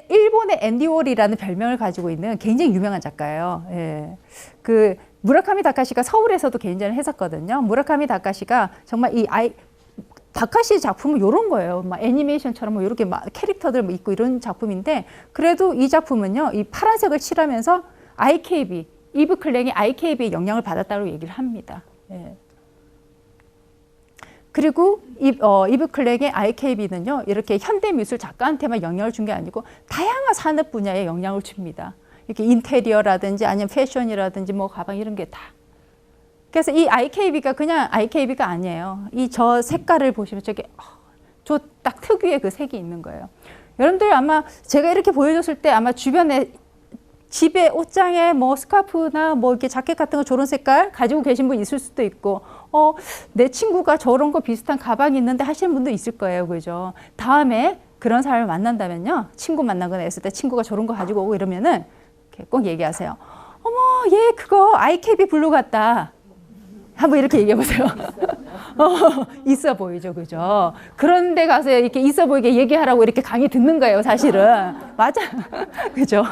일본의 앤디 워홀이라는 별명을 가지고 있는 굉장히 유명한 작가예요. 예. 그 무라카미 다카시가 서울에서도 개인전을 했었거든요. 무라카미 다카시가 정말 다카시 작품은 이런 거예요. 막 애니메이션처럼 뭐 이렇게 막 캐릭터들 뭐 있고 이런 작품인데 그래도 이 작품은요, 이 파란색을 칠하면서 IKB, 이브 클랭이 IKB의 영향을 받았다고 얘기를 합니다. 예. 그리고 이브 클랭의 IKB는요, 이렇게 현대미술 작가한테만 영향을 준 게 아니고 다양한 산업 분야에 영향을 줍니다. 이렇게 인테리어라든지 아니면 패션이라든지 뭐 가방 이런 게 다. 그래서 이 IKB가 그냥 IKB가 아니에요. 이 저 색깔을 보시면 저게 저 딱 특유의 그 색이 있는 거예요. 여러분들 아마 제가 이렇게 보여줬을 때 아마 주변에 집에 옷장에 뭐 스카프나 뭐 이렇게 자켓 같은 거 저런 색깔 가지고 계신 분 있을 수도 있고 내 친구가 저런 거 비슷한 가방이 있는데 하시는 분도 있을 거예요. 그죠? 다음에 그런 사람을 만난다면요. 친구 만나거나 했을 때 친구가 저런 거 가지고 오고 이러면은 꼭 얘기하세요. 어머, 얘 그거 IKB 블루 같다. 한번 이렇게 얘기해 보세요. 있어 보이죠, 그죠? 그런데 가서 이렇게 있어 보이게 얘기하라고 이렇게 강의 듣는 거예요, 사실은. 맞아, 그죠?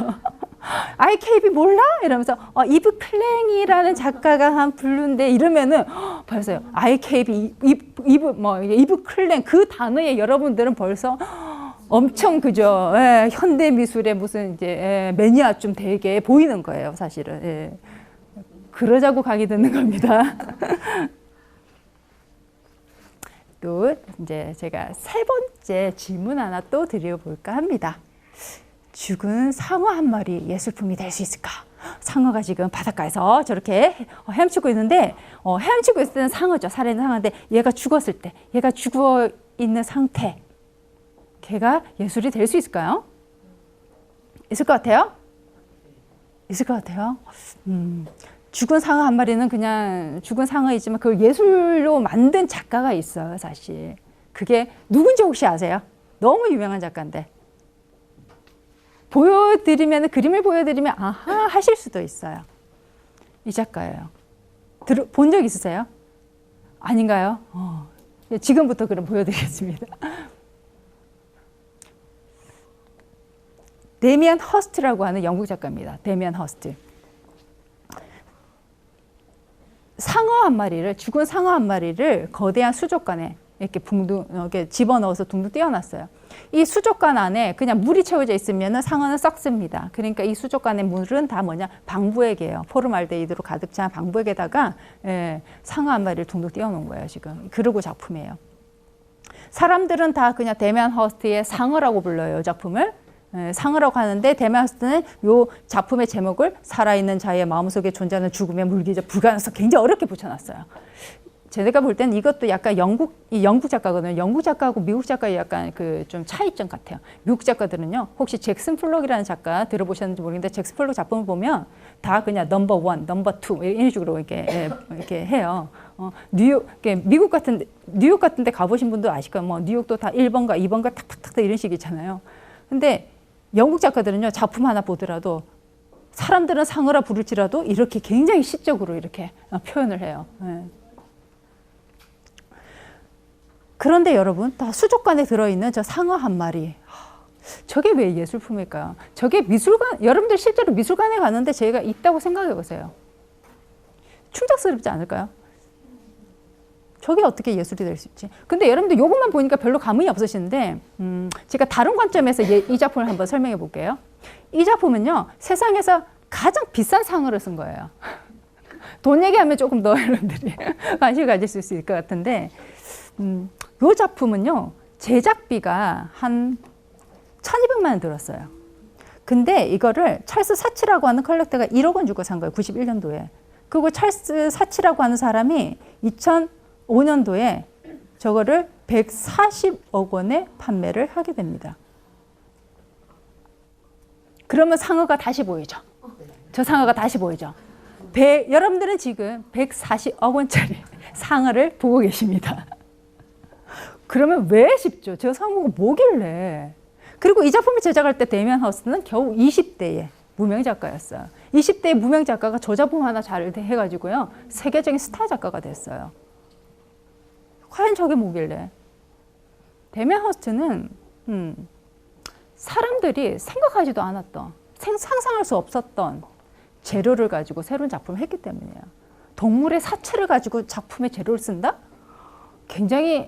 IKB 몰라? 이러면서 이브 클랭이라는 작가가 한 블루인데 이러면은 벌써요. IKB 이브 클랭 그 단어에 여러분들은 벌써 엄청 그죠? 예, 현대 미술의 무슨 이제 매니아 좀 되게 보이는 거예요, 사실은. 예. 그러자고 강의 듣는 겁니다. 또 이제 제가 세 번째 질문 하나 또 드려볼까 합니다. 죽은 상어 한 마리 예술품이 될 수 있을까? 상어가 지금 바닷가에서 저렇게 헤엄치고 있는데 헤엄치고 있을 때는 상어죠. 살아있는 상어인데 얘가 죽었을 때 얘가 죽어 있는 상태 걔가 예술이 될 수 있을까요? 있을 것 같아요? 있을 것 같아요? 죽은 상어 한 마리는 그냥 죽은 상어이지만 그걸 예술로 만든 작가가 있어요, 사실. 그게 누군지 혹시 아세요? 너무 유명한 작가인데. 그림을 보여드리면 아하 하실 수도 있어요. 이 작가예요. 본 적 있으세요? 아닌가요? 지금부터 그럼 보여드리겠습니다. 데미안 허스트라고 하는 영국 작가입니다. 데미안 허스트. 죽은 상어 한 마리를 거대한 수족관에 이렇게 집어넣어서 둥둥 띄워놨어요. 이 수족관 안에 그냥 물이 채워져 있으면 상어는 썩습니다. 그러니까 이 수족관의 물은 다 뭐냐? 방부액이에요. 포름알데히드로 가득 찬 방부액에다가 상어 한 마리를 둥둥 띄워놓은 거예요, 지금. 그러고 작품이에요. 사람들은 다 그냥 데미안 허스트의 상어라고 불러요, 이 작품을. 상어라고 하는데 데미안 허스트는 이 작품의 제목을 살아있는 자의 마음속에 존재하는 죽음의 물리적 불가능성 굉장히 어렵게 붙여놨어요. 제가 볼 때는 이것도 약간 영국 작가거든요. 영국 작가하고 미국 작가의 약간 그 좀 차이점 같아요. 미국 작가들은요, 혹시 잭슨 플록이라는 작가 들어보셨는지 모르겠는데 잭슨 플록 작품을 보면 다 그냥 넘버 1, 넘버 2 이런 식으로 이렇게 해요. 미국 같은데 가보신 분도 아실 거예요. 뭐 뉴욕도 다 1번가 2번가 탁탁탁 이런 식이잖아요. 근데 영국 작가들은요, 작품 하나 보더라도 사람들은 상어라 부를지라도 이렇게 굉장히 시적으로 이렇게 표현을 해요. 그런데 여러분, 다 수족관에 들어있는 저 상어 한 마리, 저게 왜 예술품일까요? 저게 여러분들 실제로 미술관에 가는데 저희가 있다고 생각해 보세요. 충격스럽지 않을까요? 저게 어떻게 예술이 될 수 있지? 근데 여러분들 요것만 보니까 별로 감흥이 없으시는데 제가 다른 관점에서 이 작품을 한번 설명해 볼게요. 이 작품은요. 세상에서 가장 비싼 상을 쓴 거예요. 돈 얘기하면 조금 더 여러분들이 관심을 가질 수 있을 것 같은데 이 작품은요. 제작비가 한 1200만 원 들었어요. 근데 이거를 찰스 사치라고 하는 컬렉터가 1억 원 주고 산 거예요. 91년도에. 그리고 찰스 사치라고 하는 사람이 2005년도에 저거를 140억 원에 판매를 하게 됩니다. 그러면 상어가 다시 보이죠. 저 상어가 다시 보이죠. 여러분들은 지금 140억 원짜리 상어를 보고 계십니다. 그러면 왜 싶죠? 저 상어가 뭐길래? 그리고 이 작품을 제작할 때 데미안 허스트는 겨우 20대의 무명 작가였어요. 20대의 무명 작가가 저 작품 하나 잘 해가지고요. 세계적인 스타 작가가 됐어요. 과연 저게 뭐길래? 데미안 허스트는 사람들이 생각하지도 않았던, 상상할 수 없었던 재료를 가지고 새로운 작품을 했기 때문이에요. 동물의 사체를 가지고 작품의 재료를 쓴다? 굉장히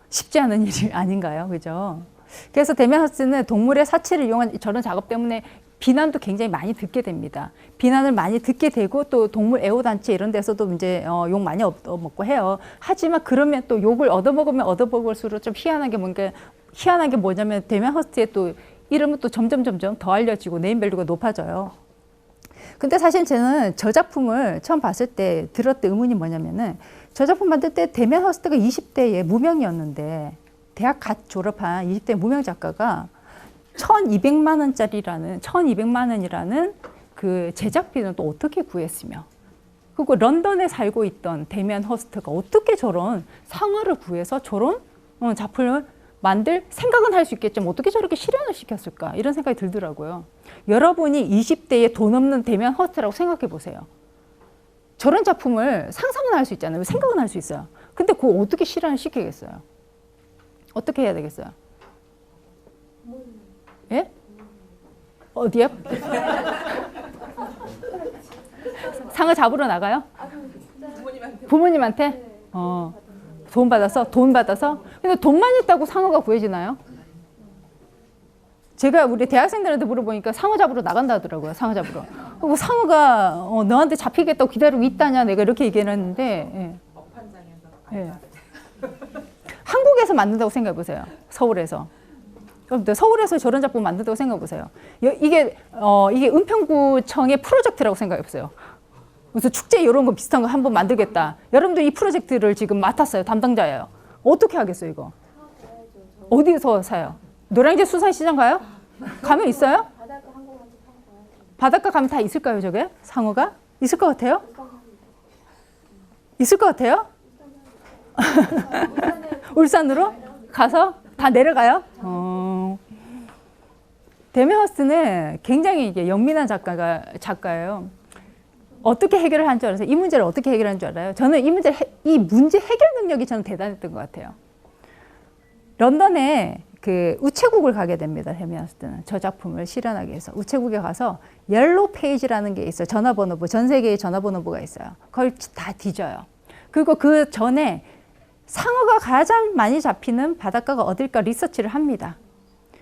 쉽지 않은 일이 아닌가요? 그죠? 그래서 데미안 허스트는 동물의 사체를 이용한 저런 작업 때문에 비난도 굉장히 많이 듣게 됩니다. 비난을 많이 듣게 되고 또 동물 애호단체 이런 데서도 이제 욕 많이 얻어먹고 해요. 하지만 그러면 또 욕을 얻어먹으면 얻어먹을수록 좀 희한한 게 뭐냐면 데미안 허스트의 또 이름은 또 점점 더 알려지고 네임밸류가 높아져요. 근데 사실 저는 저 작품을 처음 봤을 때 들었던 의문이 뭐냐면은 저 작품 만들 때 데미안 허스트가 20대의 무명이었는데 대학 갓 졸업한 20대 무명 작가가 1200만 원이라는 그 제작비는 또 어떻게 구했으며 그리고 런던에 살고 있던 데미안 허스트가 어떻게 저런 상어를 구해서 저런 작품을 만들 생각은 할 수 있겠지만 어떻게 저렇게 실현을 시켰을까 이런 생각이 들더라고요. 여러분이 20대에 돈 없는 데미안 허스트라고 생각해 보세요. 저런 작품을 상상은 할 수 있잖아요. 생각은 할 수 있어요. 근데 그거 어떻게 실현을 시키겠어요? 어떻게 해야 되겠어요? 예? 어디요? 상어 잡으러 나가요? 부모님한테? 돈 받아서? 근데 돈만 있다고 상어가 구해지나요? 제가 우리 대학생들한테 물어보니까 상어 잡으러 나간다 하더라고요. 상어 잡으러. 그리고 상어가 너한테 잡히겠다고 기다리고 있다냐 내가 이렇게 얘기를 했는데 예. 한국에서 만든다고 생각해 보세요. 서울에서. 그럼 서울에서 저런 작품 만든다고 생각해 보세요. 이게 은평구청의 프로젝트라고 생각해 보세요. 그래서 축제 이런 거 비슷한 거 한번 만들겠다. 여러분들 이 프로젝트를 지금 맡았어요. 담당자예요. 어떻게 하겠어요, 이거? 어디서 사요? 노량진 수산시장 가요? 가면 있어요? 바닷가 가면 다 있을까요, 저게? 상어가? 있을 것 같아요? 있을 것 같아요? 울산으로 가서 다 내려가요? 데미안 허스트는 굉장히 이게 영민한 작가예요. 어떻게 해결을 한 줄 알아요? 이 문제를 어떻게 해결한 줄 알아요? 저는 이 문제 해결 능력이 저는 대단했던 것 같아요. 런던에 그 우체국을 가게 됩니다. 데미안 허스트는 저 작품을 실현하기 위해서 우체국에 가서 옐로우 페이지라는 게 있어요. 전화번호부, 전 세계의 전화번호부가 있어요. 그걸 다 뒤져요. 그리고 그 전에 상어가 가장 많이 잡히는 바닷가가 어딜까 리서치를 합니다.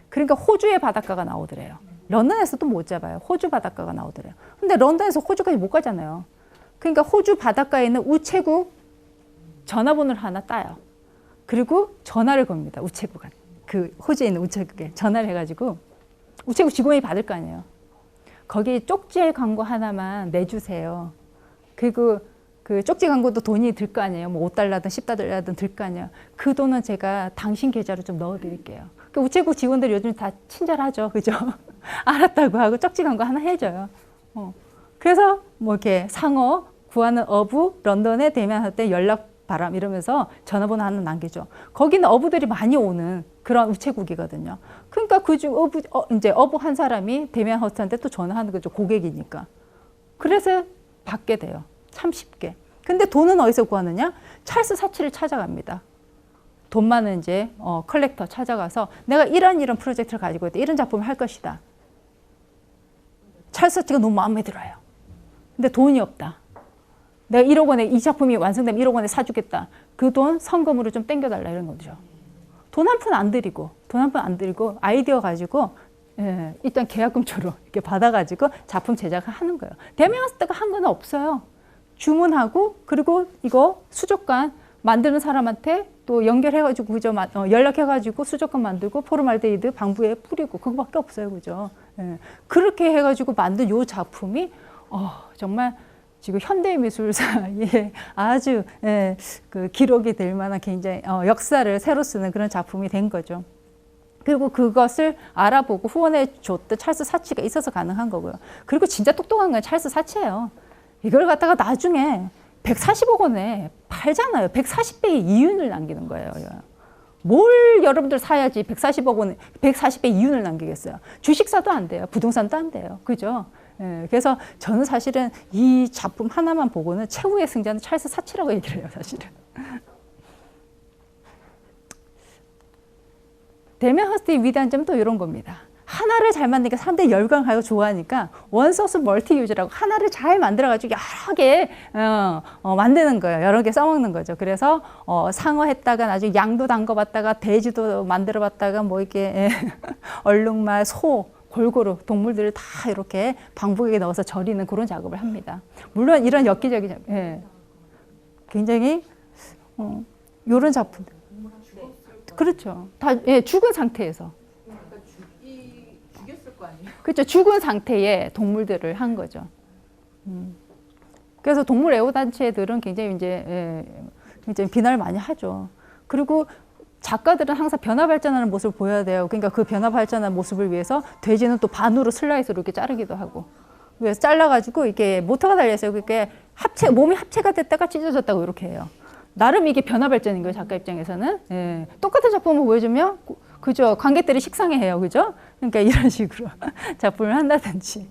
그러니까 호주의 바닷가가 나오더래요. 런던에서도 못 잡아요. 호주 바닷가가 나오더래요. 근데 런던에서 호주까지 못 가잖아요. 그러니까 호주 바닷가에 있는 우체국 전화번호를 하나 따요. 그리고 전화를 겁니다. 우체국에. 그 호주에 있는 우체국에 전화를 해가지고 우체국 직원이 받을 거 아니에요. 거기 쪽지 광고 하나만 내주세요. 그리고 그 쪽지 광고도 돈이 들 거 아니에요. 뭐 5달러든 10달러든 들 거 아니에요. 그 돈은 제가 당신 계좌로 좀 넣어드릴게요. 그 우체국 직원들이 요즘 다 친절하죠. 그죠? 알았다고 하고 쪽지 광고 하나 해줘요. 그래서 뭐 이렇게 상어 구하는 어부 런던에 데미안 허스트 연락 바람 이러면서 전화번호 하나 남기죠. 거기는 어부들이 많이 오는 그런 우체국이거든요. 그러니까 그중 이제 어부 한 사람이 데미안 허스트한테 또 전화하는 거죠. 고객이니까. 그래서 받게 돼요. 참 쉽게. 근데 돈은 어디서 구하느냐? 찰스 사치를 찾아갑니다. 돈 많은 이제 컬렉터 찾아가서 내가 이런 프로젝트를 가지고 있다. 이런 작품을 할 것이다. 찰스 사치가 너무 마음에 들어요. 근데 돈이 없다. 내가 1억 원에 이 작품이 완성되면 1억 원에 사주겠다. 그 돈 성금으로 좀 땡겨달라 이런 거죠. 돈 한 푼 안 들이고 아이디어 가지고 일단 계약금처럼 이렇게 받아가지고 작품 제작을 하는 거예요. 대명하스트가 한 건 없어요. 주문하고 그리고 이거 수족관 만드는 사람한테 또 연결해가지고 그죠? 연락해가지고 수족관 만들고 포르말데히드 방부에 뿌리고 그거밖에 없어요, 그죠? 그렇게 해가지고 만든 요 작품이 정말 지금 현대 미술사에 아주 그 기록이 될 만한 굉장히 역사를 새로 쓰는 그런 작품이 된 거죠. 그리고 그것을 알아보고 후원해 줬던 찰스 사치가 있어서 가능한 거고요. 그리고 진짜 똑똑한 건 찰스 사치예요. 이걸 갖다가 나중에 140억 원에 팔잖아요. 140배의 이윤을 남기는 거예요. 뭘 여러분들 사야지 140억 원에 140배 이윤을 남기겠어요. 주식 사도 안 돼요. 부동산도 안 돼요. 그죠? 그래서 저는 사실은 이 작품 하나만 보고는 최후의 승자는 찰스 사치라고 얘기를 해요. 사실은. 데미안 허스트의 위대한 점은 또 이런 겁니다. 하나를 잘 만드니까 사람들이 열광하고 좋아하니까 원소스 멀티 유즈라고 하나를 잘 만들어가지고 여러 개 만드는 거예요. 여러 개 써먹는 거죠. 그래서 상어 했다가 나중에 양도 담궈봤다가 돼지도 만들어봤다가 뭐 이렇게 얼룩말, 소 골고루 동물들을 다 이렇게 방부에 넣어서 절이는 그런 작업을 합니다. 물론 이런 엽기적인 굉장히 이런 작품들. 그렇죠. 다 죽은 상태에서.
죽였을 거 아니에요?
그렇죠. 죽은 상태의 동물들을 한 거죠. 그래서 동물 애호단체들은 굉장히 굉장히 비난을 많이 하죠. 그리고 작가들은 항상 변화 발전하는 모습을 보여야 돼요. 그러니까 그 변화 발전하는 모습을 위해서 돼지는 또 반으로 슬라이스로 이렇게 자르기도 하고. 그래서 잘라가지고 이게 모터가 달려있어요. 그게 몸이 합체가 됐다가 찢어졌다고 이렇게 해요. 나름 이게 변화 발전인 거예요. 작가 입장에서는. 똑같은 작품을 보여주면 그죠. 관객들이 식상해해요. 그죠? 그러니까 이런 식으로 작품을 한다든지.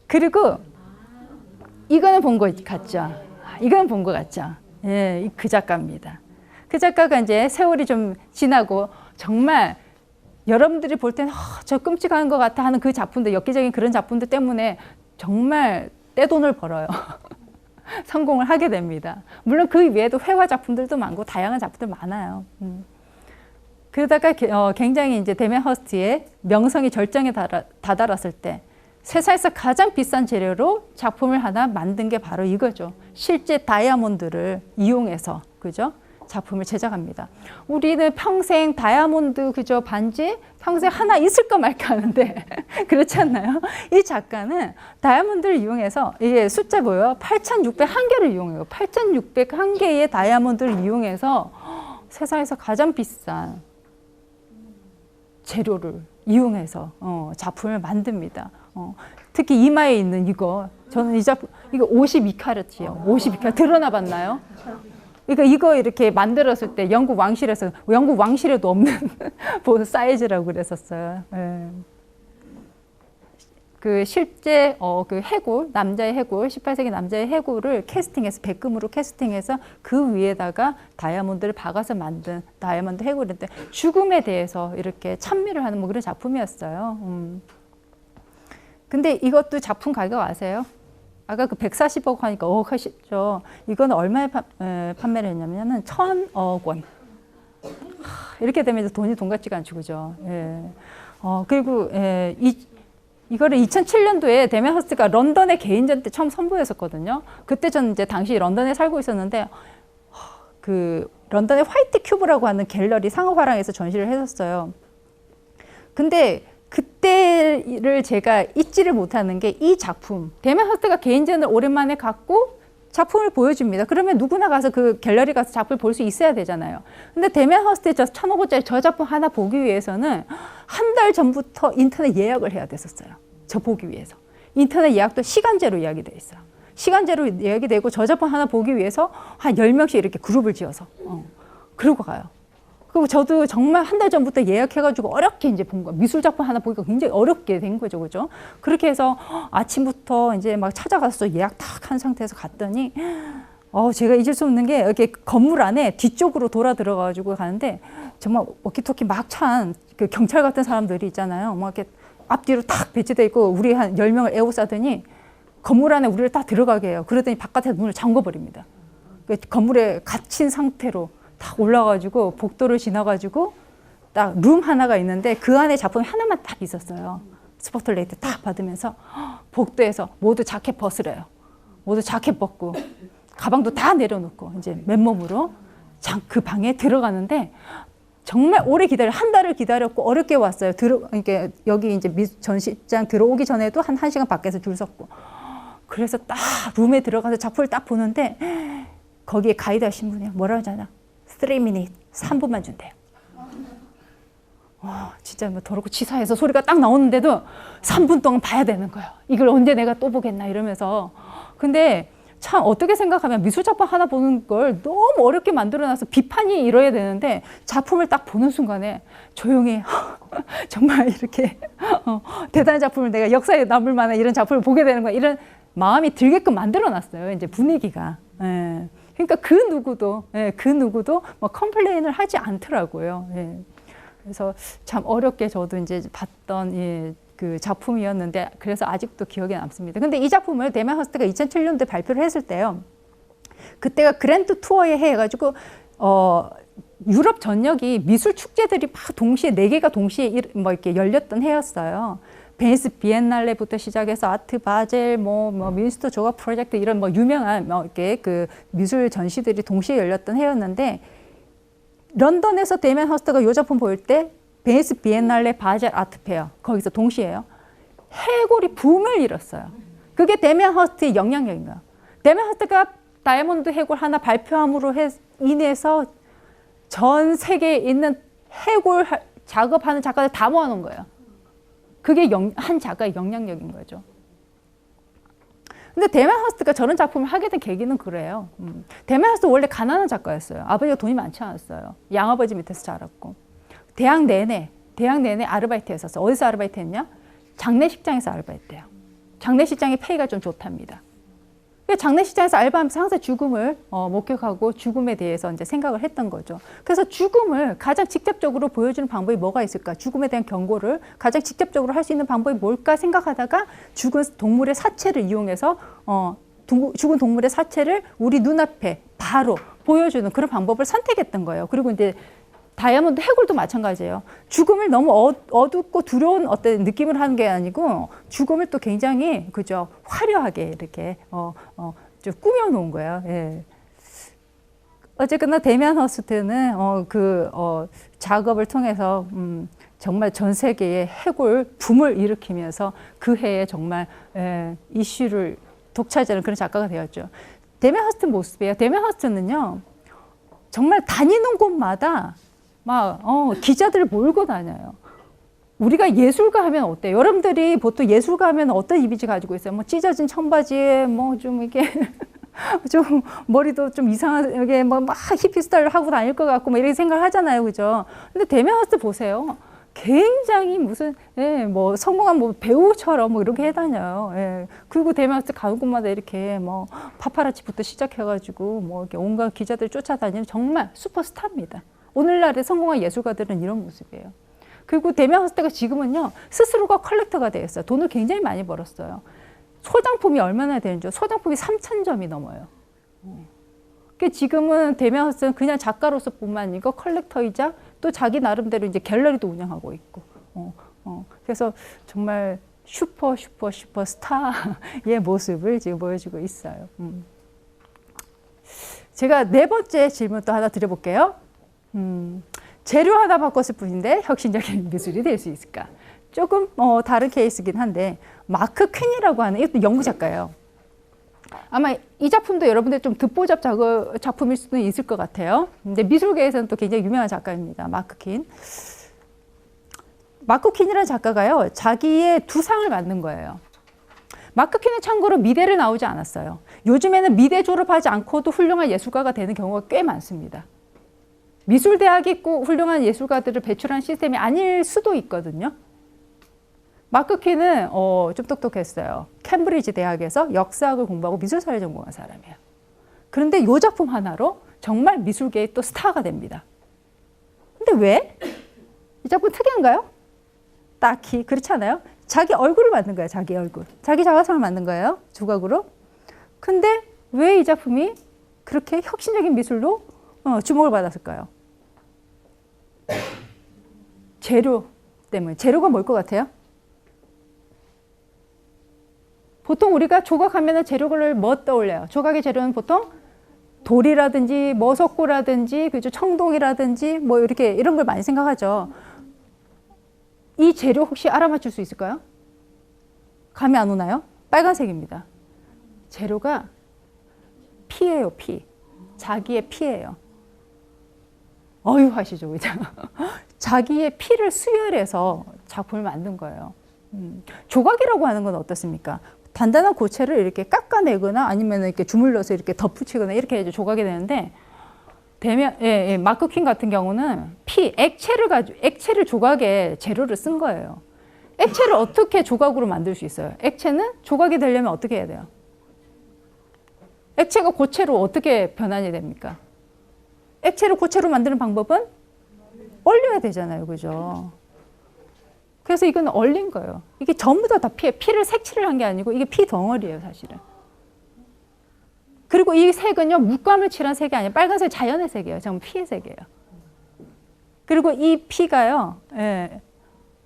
그리고 이거는 본 거 같죠. 이거는 본 거 같죠. 그 작가입니다. 그 작가가 이제 세월이 좀 지나고 정말 여러분들이 볼 때는 저 끔찍한 것 같아 하는 그 작품들, 엽기적인 그런 작품들 때문에 정말 떼돈을 벌어요. 성공을 하게 됩니다. 물론 그 외에도 회화 작품들도 많고 다양한 작품들 많아요. 그러다가 굉장히 이제 데미안 허스트의 명성이 절정에 다다랐을 때 세상에서 가장 비싼 재료로 작품을 하나 만든 게 바로 이거죠. 실제 다이아몬드를 이용해서 그죠? 작품을 제작합니다. 우리는 평생 다이아몬드 그저 반지 평생 하나 있을까 말까 하는데 그렇지 않나요? 이 작가는 다이아몬드를 이용해서 이게 숫자 보여요? 8,601개를 이용해요. 8,601개의 다이아몬드를 이용해서 세상에서 가장 비싼 재료를 이용해서 작품을 만듭니다. 특히 이마에 있는 이거 저는 이 작품 이거 52카럿이에요. 52카럿 드러나 봤나요? 그러니까 이거 이렇게 만들었을 때 영국 왕실에도 없는 사이즈라고 그랬었어요. 그 실제 그 해골, 남자의 해골, 18세기 남자의 해골을 캐스팅해서 백금으로 캐스팅해서 그 위에다가 다이아몬드를 박아서 만든 다이아몬드 해골인데 죽음에 대해서 이렇게 찬미를 하는 뭐 그런 작품이었어요. 근데 이것도 작품 가격 아세요? 아까 그 140억 하니까 하시죠. 이건 얼마에 판매를 했냐면은 1,000억 원. 이렇게 되면 이제 돈 같지가 않죠, 그죠? 그리고 이거를 2007년도에 데미안 허스트가 런던의 개인전 때 처음 선보였었거든요. 그때 저는 이제 당시 런던에 살고 있었는데 그 런던의 화이트 큐브라고 하는 갤러리 상업화랑에서 전시를 했었어요. 근데 그때를 제가 잊지를 못하는 게 이 작품 데미안 허스트가 개인전을 오랜만에 갖고 작품을 보여줍니다. 그러면 누구나 가서 그 갤러리 가서 작품을 볼 수 있어야 되잖아요. 근데 데미안 허스트의 저 1,000억 원짜리 저 작품 하나 보기 위해서는 한 달 전부터 인터넷 예약을 해야 됐었어요. 저 보기 위해서. 인터넷 예약도 시간제로 예약이 돼 있어요. 시간제로 예약이 되고 저 작품 하나 보기 위해서 한 10명씩 이렇게 그룹을 지어서 그러고 가요. 그리고 저도 정말 한 달 전부터 예약해가지고 어렵게 이제 본 거. 미술 작품 하나 보기가 굉장히 어렵게 된 거죠, 그죠? 그렇게 해서 아침부터 이제 막 찾아가서 예약 탁 한 상태에서 갔더니, 제가 잊을 수 없는 게 이렇게 건물 안에 뒤쪽으로 돌아 들어가가지고 가는데 정말 워키토키 막 찬 그 경찰 같은 사람들이 있잖아요. 막 이렇게 앞뒤로 탁 배치돼 있고 우리 한 10명을 에워싸더니 건물 안에 우리를 딱 들어가게 해요. 그러더니 바깥에 문을 잠궈버립니다. 건물에 갇힌 상태로 딱 올라가지고 복도를 지나가지고 딱 룸 하나가 있는데 그 안에 작품이 하나만 딱 있었어요. 스포트라이트 딱 받으면서 복도에서 모두 자켓 벗으래요. 모두 자켓 벗고 가방도 다 내려놓고 이제 맨몸으로 그 방에 들어가는데 정말 오래 한 달을 기다렸고 어렵게 왔어요. 그러니까 여기 이제 전시장 들어오기 전에도 한 1시간 밖에서 줄 섰고. 그래서 딱 룸에 들어가서 작품을 딱 보는데 거기에 가이드 하신 분이 뭐라 하잖아. 3 minutes, 3분만 준대요. 와, 진짜 뭐 더럽고 치사해서 소리가 딱 나오는데도 3분 동안 봐야 되는 거예요. 이걸 언제 내가 또 보겠나 이러면서. 근데 참 어떻게 생각하면 미술작품 하나 보는 걸 너무 어렵게 만들어놔서 비판이 이뤄야 되는데 작품을 딱 보는 순간에 조용히 정말 이렇게 대단한 작품을 내가 역사에 남을 만한 이런 작품을 보게 되는 거야. 이런 마음이 들게끔 만들어놨어요. 이제 분위기가. 예. 그러니까 그 누구도 뭐 컴플레인을 하지 않더라고요. 예. 그래서 참 어렵게 저도 이제 봤던 그 작품이었는데 그래서 아직도 기억에 남습니다. 근데 이 작품을 데미안 허스트가 2007년도에 발표를 했을 때요. 그때가 그랜드 투어에 해가지고 유럽 전역이 미술 축제들이 막 동시에 4개가 동시에 뭐 이렇게 열렸던 해였어요. 베니스 비엔날레부터 시작해서 아트 바젤, 뭐 뮌스터 조각 프로젝트 이런 뭐 유명한 뭐 이렇게 그 미술 전시들이 동시에 열렸던 해였는데 런던에서 데미안 허스트가 이 작품 보일 때 베니스 비엔날레 바젤 아트페어 거기서 동시에요. 해골이 붐을 일었어요. 그게 데미안 허스트의 영향력인 거예요. 데미안 허스트가 다이아몬드 해골 하나 발표함으로 인해서 전 세계에 있는 해골 작업하는 작가들 다 모아놓은 거예요. 그게 한 작가의 영향력인 거죠. 근데 데미안 허스트가 저런 작품을 하게 된 계기는 그래요. 데미안 허스트 원래 가난한 작가였어요. 아버지가 돈이 많지 않았어요. 양아버지 밑에서 자랐고. 대학 내내 아르바이트 했었어요. 어디서 아르바이트 했냐? 장례식장에서 아르바이트해요. 장례식장의 페이가 좀 좋답니다. 장례식장에서 알바하면서 항상 죽음을 목격하고 죽음에 대해서 이제 생각을 했던 거죠. 그래서 죽음을 가장 직접적으로 보여주는 방법이 뭐가 있을까? 죽음에 대한 경고를 가장 직접적으로 할 수 있는 방법이 뭘까 생각하다가 죽은 동물의 사체를 이용해서 죽은 동물의 사체를 우리 눈앞에 바로 보여주는 그런 방법을 선택했던 거예요. 그리고 이제 다이아몬드 해골도 마찬가지예요. 죽음을 너무 어둡고 두려운 어떤 느낌을 하는 게 아니고 죽음을 또 굉장히 그죠 화려하게 이렇게 좀 꾸며놓은 거예요. 예. 어쨌거나 데미안 허스트는 작업을 통해서 정말 전 세계에 해골 붐을 일으키면서 그 해에 정말 이슈를 독차지하는 그런 작가가 되었죠. 데미안 허스트 모습이에요. 데미안 허스트는요 정말 다니는 곳마다 막 기자들을 몰고 다녀요. 우리가 예술가 하면 어때요? 여러분들이 보통 예술가 하면 어떤 이미지 가지고 있어요? 뭐 찢어진 청바지에 뭐 좀 이게 좀 머리도 좀 이상하게 막 히피 스타일을 하고 다닐 것 같고 뭐 이렇게 생각을 하잖아요, 그죠? 근데 데미안 허스트 보세요. 굉장히 무슨 뭐 성공한 뭐 배우처럼 뭐 이렇게 해다녀요. 예. 그리고 데미안 허스트 가는 곳마다 이렇게 뭐 파파라치부터 시작해가지고 뭐 이렇게 온갖 기자들 쫓아다니는 정말 슈퍼스타입니다. 오늘날의 성공한 예술가들은 이런 모습이에요. 그리고 데미안 허스트가 지금은요 스스로가 컬렉터가 되었어요. 돈을 굉장히 많이 벌었어요. 소장품이 얼마나 되는지 소장품이 3,000점이 넘어요. 지금은 데미안 허스트는 그냥 작가로서 뿐만 아니고 컬렉터이자 또 자기 나름대로 이제 갤러리도 운영하고 있고 그래서 정말 슈퍼 스타의 모습을 지금 보여주고 있어요. 제가 4번째 질문 또 하나 드려볼게요. 재료 하나 바꿨을 뿐인데 혁신적인 미술이 될 수 있을까? 조금 다른 케이스긴 한데 마크 퀸이라고 하는 이것도 영국 작가예요. 아마 이 작품도 여러분들 좀 듣보잡 작품일 수도 있을 것 같아요. 근데 미술계에서는 또 굉장히 유명한 작가입니다. 마크 퀸. 마크 퀸이라는 작가가요 자기의 두 상을 만든 거예요. 마크 퀸은 참고로 미대를 나오지 않았어요. 요즘에는 미대 졸업하지 않고도 훌륭한 예술가가 되는 경우가 꽤 많습니다. 미술대학이 꼭 훌륭한 예술가들을 배출하는 시스템이 아닐 수도 있거든요. 마크 퀸은 좀 똑똑했어요. 캠브리지 대학에서 역사학을 공부하고 미술사를 전공한 사람이에요. 그런데 이 작품 하나로 정말 미술계의 또 스타가 됩니다. 근데 왜? 이 작품 특이한가요? 딱히 그렇지 않아요? 자기 얼굴을 만든 거예요. 자기 얼굴. 자기 자화상을 만든 거예요. 조각으로. 근데 왜 이 작품이 그렇게 혁신적인 미술로 주목을 받았을까요? 재료 때문에. 재료가 뭘 것 같아요? 보통 우리가 조각하면 재료를 뭐 떠올려요? 조각의 재료는 보통 돌이라든지 머석고라든지 그죠? 청동이라든지 뭐 이렇게 이런 걸 많이 생각하죠. 이 재료 혹시 알아맞힐 수 있을까요? 감이 안 오나요? 빨간색입니다. 재료가 피예요, 피. 자기의 피예요. 어휴 하시죠, 그죠? 자기의 피를 수혈해서 작품을 만든 거예요. 조각이라고 하는 건 어떻습니까? 단단한 고체를 이렇게 깎아내거나 아니면 이렇게 주물러서 이렇게 덧붙이거나 이렇게 해야지 조각이 되는데, 마크 퀸 같은 경우는 액체를 조각에 재료를 쓴 거예요. 액체를 어떻게 조각으로 만들 수 있어요? 액체는 조각이 되려면 어떻게 해야 돼요? 액체가 고체로 어떻게 변환이 됩니까? 액체를 고체로 만드는 방법은 얼려야 되잖아요. 그죠? 그래서 이건 얼린 거예요. 이게 전부 다 피예요. 피를 색칠을 한 게 아니고 이게 피 덩어리예요, 사실은. 그리고 이 색은요, 물감을 칠한 색이 아니에요. 빨간색 자연의 색이에요. 전부 피의 색이에요. 그리고 이 피가요,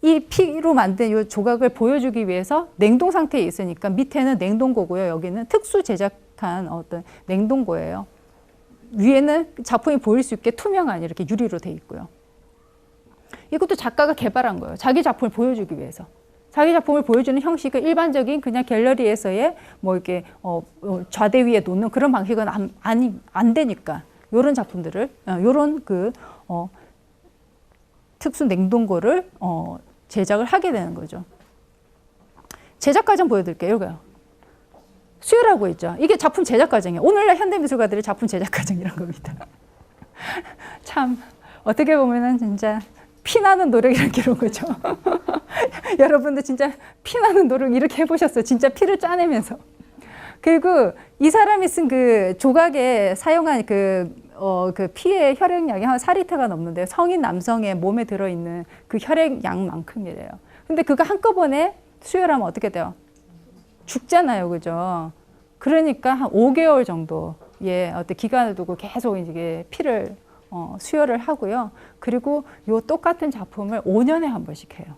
이 피로 만든 이 조각을 보여주기 위해서 냉동 상태에 있으니까 밑에는 냉동고고요. 여기는 특수 제작한 어떤 냉동고예요. 위에는 작품이 보일 수 있게 투명한 이렇게 유리로 돼 있고요. 이것도 작가가 개발한 거예요. 자기 작품을 보여주기 위해서. 자기 작품을 보여주는 형식은 일반적인 그냥 갤러리에서의 뭐 이렇게 좌대 위에 놓는 그런 방식은 안 되니까 이런 작품들을 이런 특수 냉동고를 제작을 하게 되는 거죠. 제작 과정 보여드릴게요. 이거요. 수혈하고 있죠. 이게 작품 제작 과정이에요. 오늘날 현대미술가들의 작품 제작 과정이란 겁니다. 참 어떻게 보면은 진짜 피나는 노력이란 게 이런 거죠. 여러분들 진짜 피나는 노력 이렇게 해보셨어요? 진짜 피를 짜내면서. 그리고 이 사람이 쓴 그 조각에 사용한 그 피의 혈액량이 한 4리터가 넘는데요. 성인 남성의 몸에 들어있는 그 혈액량만큼이래요. 근데 그거 한꺼번에 수혈하면 어떻게 돼요? 죽잖아요. 그죠? 그러니까 한 5개월 정도의 어떤 기간을 두고 계속 이게 피를 수혈을 하고요. 그리고 요 똑같은 작품을 5년에 한 번씩 해요.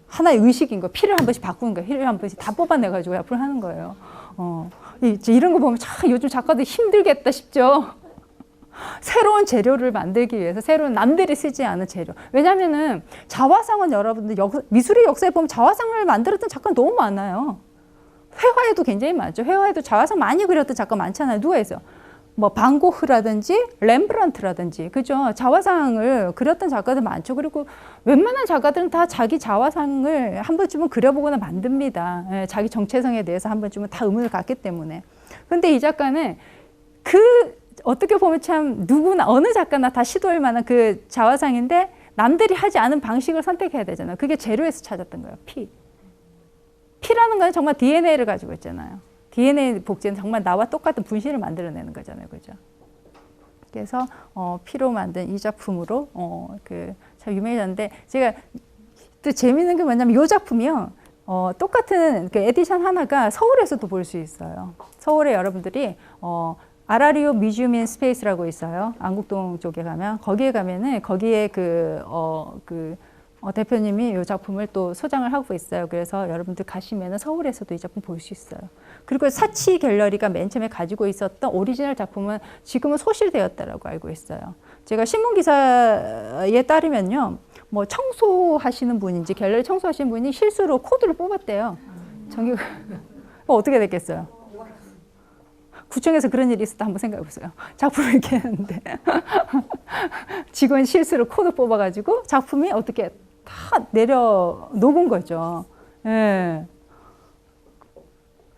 하나의 의식인 거. 피를 한 번씩 바꾸는 거예요. 피를 한 번씩 다 뽑아내가지고 앞으로 하는 거예요. 이런 거 보면 참 요즘 작가들 힘들겠다 싶죠. 새로운 재료를 만들기 위해서 새로운 남들이 쓰지 않은 재료. 왜냐하면은 자화상은 여러분들 미술의 역사에 보면 자화상을 만들었던 작가 너무 많아요. 회화에도 굉장히 많죠. 회화에도 자화상 많이 그렸던 작가 많잖아요. 누가 있어요? 뭐 반고흐라든지 렘브란트라든지 그죠? 자화상을 그렸던 작가들 많죠. 그리고 웬만한 작가들은 다 자기 자화상을 한 번쯤은 그려보거나 만듭니다. 자기 정체성에 대해서 한 번쯤은 다 의문을 갖기 때문에. 근데 이 작가는 어떻게 보면 참 누구나 어느 작가나 다 시도할 만한 그 자화상인데 남들이 하지 않은 방식을 선택해야 되잖아요. 그게 재료에서 찾았던 거예요. 피라는 건 정말 DNA를 가지고 있잖아요. DNA 복제는 정말 나와 똑같은 분신을 만들어내는 거잖아요. 그죠? 그래서 피로 만든 이 작품으로 참 유명해졌는데 제가 또 재미있는 게 뭐냐면 이 작품이요. 똑같은 그 에디션 하나가 서울에서도 볼 수 있어요. 서울에 여러분들이 아라리오 뮤지엄 인 스페이스라고 있어요. 안국동 쪽에 가면 거기에 가면은 거기에 대표님이 이 작품을 또 소장을 하고 있어요. 그래서 여러분들 가시면은 서울에서도 이 작품 볼 수 있어요. 그리고 사치 갤러리가 맨 처음에 가지고 있었던 오리지널 작품은 지금은 소실되었다라고 알고 있어요. 제가 신문 기사에 따르면요, 뭐 청소하시는 분인지 갤러리 청소하시는 분이 실수로 코드를 뽑았대요. 전기가 어떻게 됐겠어요? 구청에서 그런 일이 있었다 한번 생각해 보세요. 작품을 이렇게 했는데 직원 실수로 코드 뽑아가지고 작품이 어떻게 다 내려 녹은 거죠. 예.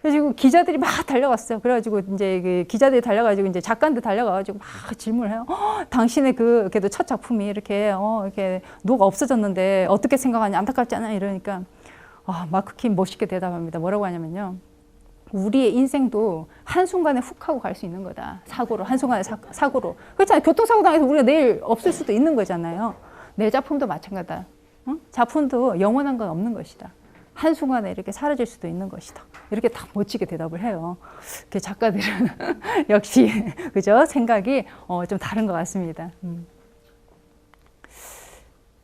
그래가지고 기자들이 막 달려갔어요. 그래가지고 이제 그 기자들이 달려가지고 이제 작가한테 달려가가지고 막 질문을 해요. 당신의 그래도 첫 작품이 이렇게 이렇게 녹아 없어졌는데 어떻게 생각하냐, 안타깝지 않아? 이러니까 마크 퀸 멋있게 대답합니다. 뭐라고 하냐면요. 우리의 인생도 한순간에 훅 하고 갈 수 있는 거다. 사고로, 한순간에 사고로. 그렇잖아요. 교통사고 당해서 우리가 내일 없을 수도 있는 거잖아요. 내 작품도 마찬가지다. 응? 작품도 영원한 건 없는 것이다. 한순간에 이렇게 사라질 수도 있는 것이다. 이렇게 다 멋지게 대답을 해요. 그 작가들은 역시 그죠? 생각이 좀 다른 것 같습니다.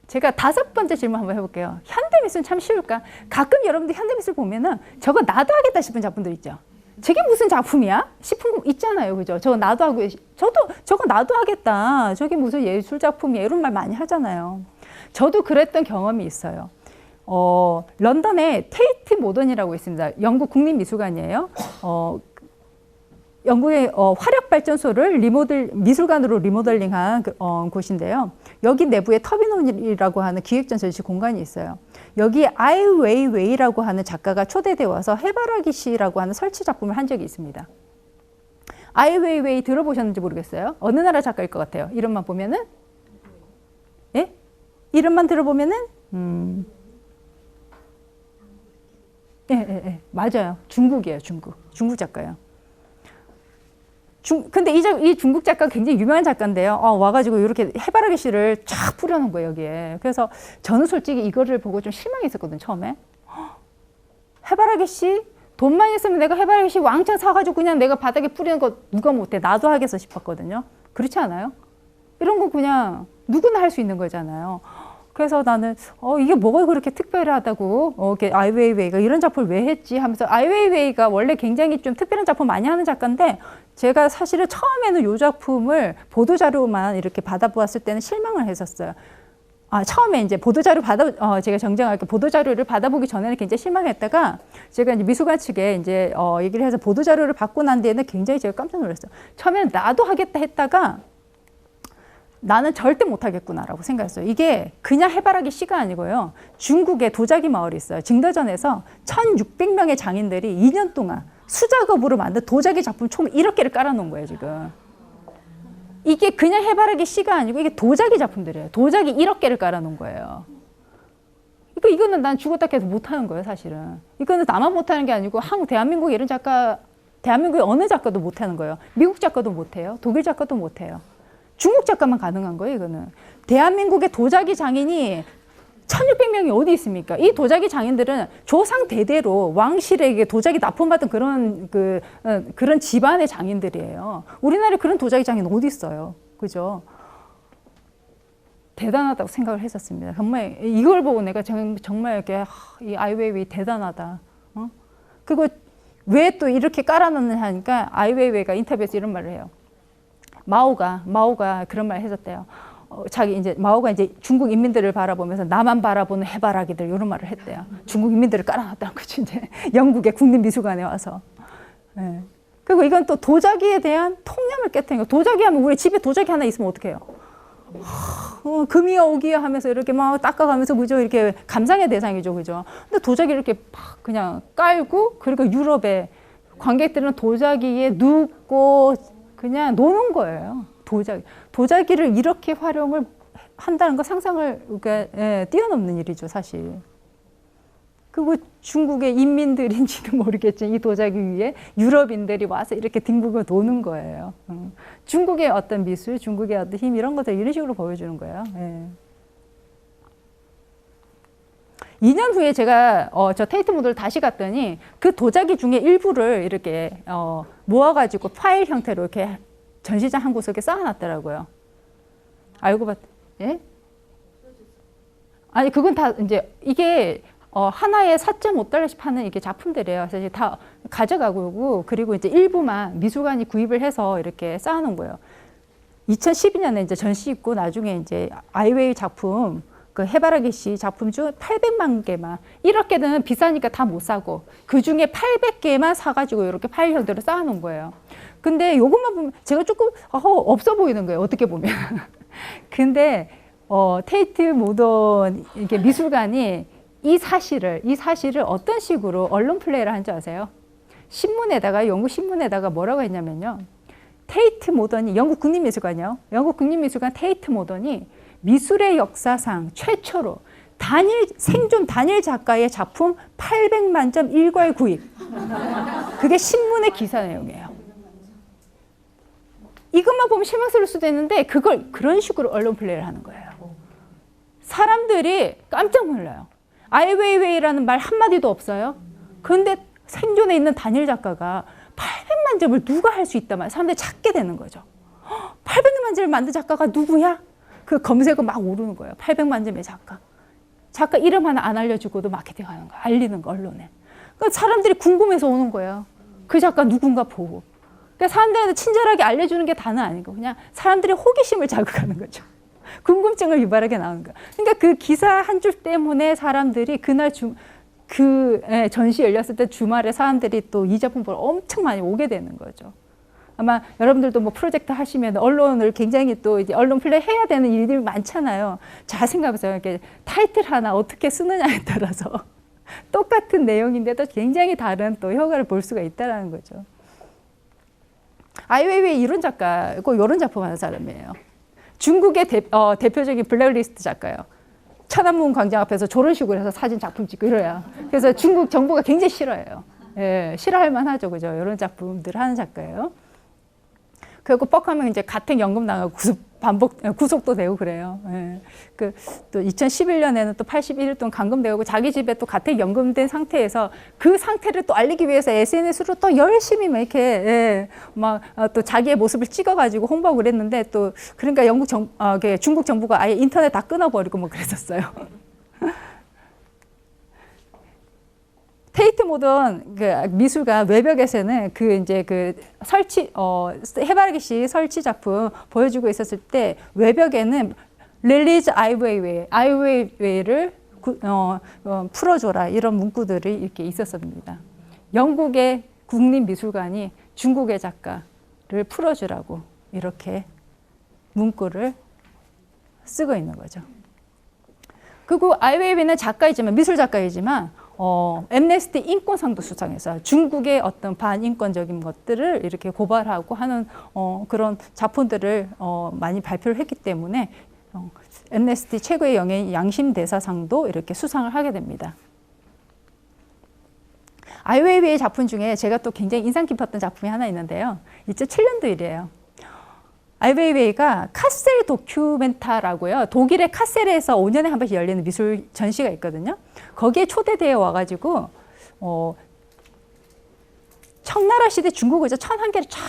제가 5번째 질문 한번 해볼게요. 현대미술은 참 쉬울까? 가끔 여러분들 현대미술 보면은 저거 나도 하겠다 싶은 작품들 있죠. 저게 무슨 작품이야? 싶은 거 있잖아요. 그죠? 저거 나도 하고, 저거 나도 하겠다. 저게 무슨 예술 작품이야. 이런 말 많이 하잖아요. 저도 그랬던 경험이 있어요. 런던에 테이트 모던이라고 있습니다. 영국 국립미술관이에요. 영국의 화력발전소를 미술관으로 리모델링한 곳인데요. 여기 내부에 터미널이라고 하는 기획전 전시 공간이 있어요. 여기 아이 웨이웨이라고 하는 작가가 초대되어 와서 해바라기 시라고 하는 설치 작품을 한 적이 있습니다. 아이 웨이웨이 들어보셨는지 모르겠어요. 어느 나라 작가일 것 같아요? 이름만 보면은? 예? 이름만 들어보면은? 예, 맞아요. 중국이에요, 중국. 중국 작가예요. 근데 이 중국 작가가 굉장히 유명한 작가인데요. 와가지고 이렇게 해바라기 씨를 쫙 뿌려놓은 거예요, 여기에. 그래서 저는 솔직히 이거를 보고 좀 실망했었거든요, 처음에. 해바라기 씨? 돈만 있으면 내가 해바라기 씨 왕창 사가지고 그냥 내가 바닥에 뿌리는 거 누가 못해. 나도 하겠어 싶었거든요. 그렇지 않아요? 이런 거 그냥 누구나 할 수 있는 거잖아요. 그래서 나는 이게 뭐가 그렇게 특별하다고 이렇게 아이웨이웨이가 이런 작품을 왜 했지 하면서 아이웨이웨이가 원래 굉장히 좀 특별한 작품 많이 하는 작가인데 제가 사실은 처음에는 이 작품을 보도자료만 이렇게 받아보았을 때는 실망을 했었어요. 처음에 이제 보도자료 제가 정정할게요. 보도자료를 받아보기 전에는 굉장히 실망했다가 제가 이제 미술관 측에 이제 얘기를 해서 보도자료를 받고 난 뒤에는 굉장히 제가 깜짝 놀랐어요. 처음에는 나도 하겠다 했다가 나는 절대 못하겠구나라고 생각했어요. 이게 그냥 해바라기 시가 아니고요. 중국에 도자기 마을이 있어요. 증대전에서 1600명의 장인들이 2년 동안 수작업으로 만든 도자기 작품 총 1억 개를 깔아놓은 거예요, 지금. 이게 그냥 해바라기 시가 아니고 이게 도자기 작품들이에요. 도자기 1억 개를 깔아놓은 거예요. 그러니까 이거는 난 죽었다 해서 못하는 거예요, 사실은. 이거는 나만 못하는 게 아니고 대한민국 이런 작가, 대한민국의 어느 작가도 못하는 거예요. 미국 작가도 못해요. 독일 작가도 못해요. 중국 작가만 가능한 거예요, 이거는. 대한민국의 도자기 장인이 1600명이 어디 있습니까? 이 도자기 장인들은 조상 대대로 왕실에게 도자기 납품받은 그런 집안의 장인들이에요. 우리나라에 그런 도자기 장인 어디 있어요? 그죠? 대단하다고 생각을 했었습니다. 정말 이걸 보고 내가 정말 이렇게 이 아이웨이웨이 대단하다. 그리고 왜 또 이렇게 깔아놓느냐 하니까 아이웨이웨이가 인터뷰에서 이런 말을 해요. 마오가 그런 말 했었대요. 마오가 이제 중국 인민들을 바라보면서 나만 바라보는 해바라기들 이런 말을 했대요. 중국 인민들을 깔아놨다는 거지, 이제. 영국의 국립미술관에 와서. 네. 그리고 이건 또 도자기에 대한 통념을 깨뜨린 거. 도자기 하면 우리 집에 도자기 하나 있으면 어떡해요? 금이야 오기야 하면서 이렇게 막 닦아가면서 그죠? 이렇게 감상의 대상이죠, 그죠? 근데 도자기를 이렇게 막 그냥 깔고 그리고 유럽의 관객들은 도자기에 눕고 그냥 노는 거예요. 도자기를 이렇게 활용을 한다는 거 상상을 뛰어넘는 일이죠, 사실. 그리고 중국의 인민들인지도 모르겠지만 이 도자기 위에 유럽인들이 와서 이렇게 뒹굴고 노는 거예요. 중국의 어떤 미술, 중국의 어떤 힘 이런 것들 이런 식으로 보여주는 거예요. 2년 후에 제가 저 테이트 모델을 다시 갔더니 그 도자기 중에 일부를 이렇게 모아가지고 파일 형태로 이렇게 전시장 한 곳에 이렇게 쌓아놨더라고요. 알고 봤, 예? 아니, 그건 다 이제 이게 하나에 4.5달러씩 파는 이게 작품들이에요. 그래서 다 가져가고 그리고 이제 일부만 미술관이 구입을 해서 이렇게 쌓아놓은 거예요. 2012년에 이제 전시 있고 나중에 이제 아이웨이 작품 그 해바라기 씨 작품 중 800만 개만 1억 개는 비싸니까 다 못 사고 그 중에 800개만 사가지고 이렇게 파일 형태로 쌓아놓은 거예요. 근데 요것만 보면 제가 조금 없어 보이는 거예요. 어떻게 보면. 근데 테이트 모던 이렇게 미술관이 이 사실을 어떤 식으로 언론 플레이를 한 줄 아세요? 영국 신문에다가 뭐라고 했냐면요. 테이트 모던이 영국 국립미술관이요. 영국 국립미술관 테이트 모던이 미술의 역사상 최초로 생존 단일 작가의 작품 800만 점 일괄 구입. 그게 신문의 기사 내용이에요. 이것만 보면 실망스러울 수도 있는데 그걸 그런 식으로 언론 플레이를 하는 거예요. 사람들이 깜짝 놀라요. 아이웨이웨이라는 말 한마디도 없어요. 근데 생존에 있는 단일 작가가 800만 점을 누가 할 수 있다 말 사람들이 찾게 되는 거죠. 800만 점을 만든 작가가 누구야? 그 검색어 막 오르는 거예요. 800만 점의 작가. 작가 이름 하나 안 알려주고도 마케팅 하는 거야. 알리는 거, 언론에. 그러니까 사람들이 궁금해서 오는 거예요. 그 작가 누군가 보고. 그러니까 사람들한테 친절하게 알려주는 게 다는 아니고 그냥 사람들의 호기심을 자극하는 거죠. 궁금증을 유발하게 나오는 거야. 그러니까 그 기사 한 줄 때문에 사람들이 그날 전시 열렸을 때 주말에 사람들이 또 이 작품 보러 엄청 많이 오게 되는 거죠. 아마 여러분들도 뭐 프로젝트 하시면 언론을 굉장히 또 이제 언론 플레이 해야 되는 일들이 많잖아요. 잘 생각해보세요. 이렇게 타이틀 하나 어떻게 쓰느냐에 따라서 똑같은 내용인데도 굉장히 다른 또 효과를 볼 수가 있다는 거죠. 아이웨이웨이 이런 작가고 이런 작품 하는 사람이에요. 중국의 대표적인 블랙리스트 작가예요. 천안문 광장 앞에서 저런 식으로 해서 사진 작품 찍고 이래요. 그래서 중국 정부가 굉장히 싫어해요. 예, 싫어할 만하죠, 그죠? 이런 작품들 하는 작가예요. 그리고 뻑하면 이제 가택 연금 나가고 구속도 되고 그래요. 예. 또 2011년에는 또 81일 동안 감금되고 자기 집에 또 가택 연금된 상태에서 그 상태를 또 알리기 위해서 SNS로 또 열심히 막 이렇게 예, 막 또 자기의 모습을 찍어가지고 홍보하고 그랬는데 또 그러니까 중국 정부가 아예 인터넷 다 끊어버리고 뭐 그랬었어요. 테이트 모던 그 미술관 외벽에서는 해바라기 씨 설치 작품 보여주고 있었을 때 외벽에는 릴리즈 아이웨이웨이를 풀어줘라 이런 문구들이 이렇게 있었습니다. 영국의 국립미술관이 중국의 작가를 풀어주라고 이렇게 문구를 쓰고 있는 거죠. 그리고 아이웨이웨이는 작가이지만 미술 작가이지만 엠네스티 인권상도 수상해서 중국의 어떤 반인권적인 것들을 이렇게 고발하고 하는 그런 작품들을 많이 발표를 했기 때문에 엠네스티 최고의 영예인 양심대사상도 이렇게 수상을 하게 됩니다. 아이웨이웨이 작품 중에 제가 또 굉장히 인상 깊었던 작품이 하나 있는데요. 2007년도 일이에요. 아이웨이웨이가 카셀 도큐멘타라고요. 독일의 카셀에서 5년에 한 번씩 열리는 미술 전시가 있거든요. 거기에 초대되어 와가지고 청나라 시대 중국 의자 1001개를 쫙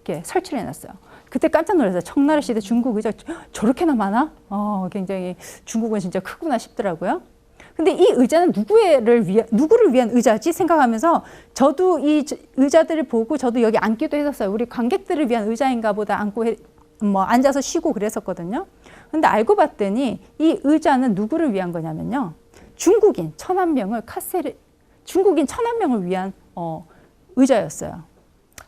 이렇게 설치를 해놨어요. 그때 깜짝 놀랐어요. 청나라 시대 중국 의자 저렇게나 많아? 굉장히 중국은 진짜 크구나 싶더라고요. 근데 이 의자는 누구를 위한 의자지 생각하면서 저도 이 의자들을 보고 저도 여기 앉기도 했었어요. 우리 관객들을 위한 의자인가 보다 앉아서 쉬고 그랬었거든요. 근데 알고 봤더니 이 의자는 누구를 위한 거냐면요. 중국인 1000명을 위한 의자였어요.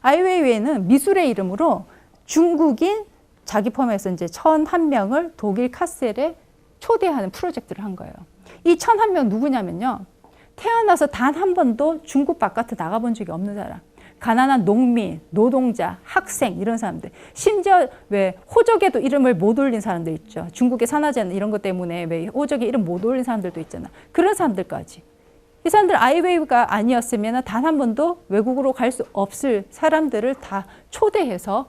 아이웨이웨이는 미술의 이름으로 중국인 자기 포함해서 이제 1001명을 독일 카셀에 초대하는 프로젝트를 한 거예요. 이 1001명 누구냐면요. 태어나서 단 한 번도 중국 바깥에 나가본 적이 없는 사람. 가난한 농민, 노동자, 학생 이런 사람들. 심지어 왜 호적에도 이름을 못 올린 사람들 있죠. 중국의 산화제는 이런 것 때문에 왜 호적에 이름 못 올린 사람들도 있잖아. 그런 사람들까지. 이 사람들 아이웨이가 아니었으면 단 한 번도 외국으로 갈 수 없을 사람들을 다 초대해서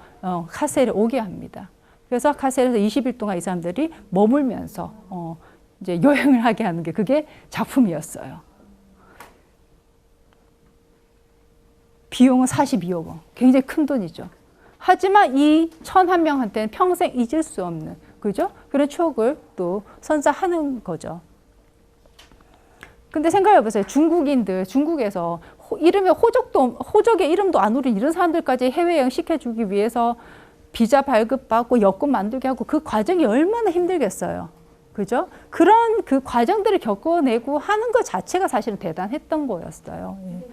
카셀에 오게 합니다. 그래서 카셀에서 20일 동안 이 사람들이 머물면서 이제 여행을 하게 하는 게 그게 작품이었어요. 비용은 42억 원. 굉장히 큰 돈이죠. 하지만 이 1001명한테는 평생 잊을 수 없는, 그죠? 그런 추억을 또 선사하는 거죠. 근데 생각해보세요. 중국에서 이름에 호적에 이름도 안 오른 이런 사람들까지 해외여행 시켜주기 위해서 비자 발급받고 여권 만들게 하고 그 과정이 얼마나 힘들겠어요. 그죠? 그런 그 과정들을 겪어내고 하는 것 자체가 사실은 대단했던 거였어요. 예.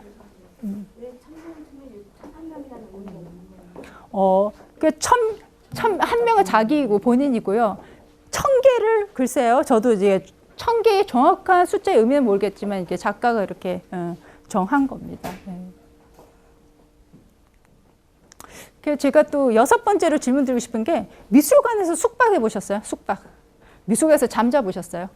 한 명은 자기이고 본인이고요. 1000개를 글쎄요. 저도 이제 1000개의 정확한 숫자의 의미는 모르겠지만 이게 작가가 이렇게 정한 겁니다. 네. 제가 또 6번째로 질문 드리고 싶은 게 미술관에서 숙박해 보셨어요? 숙박. 미술관에서 잠 자보셨어요?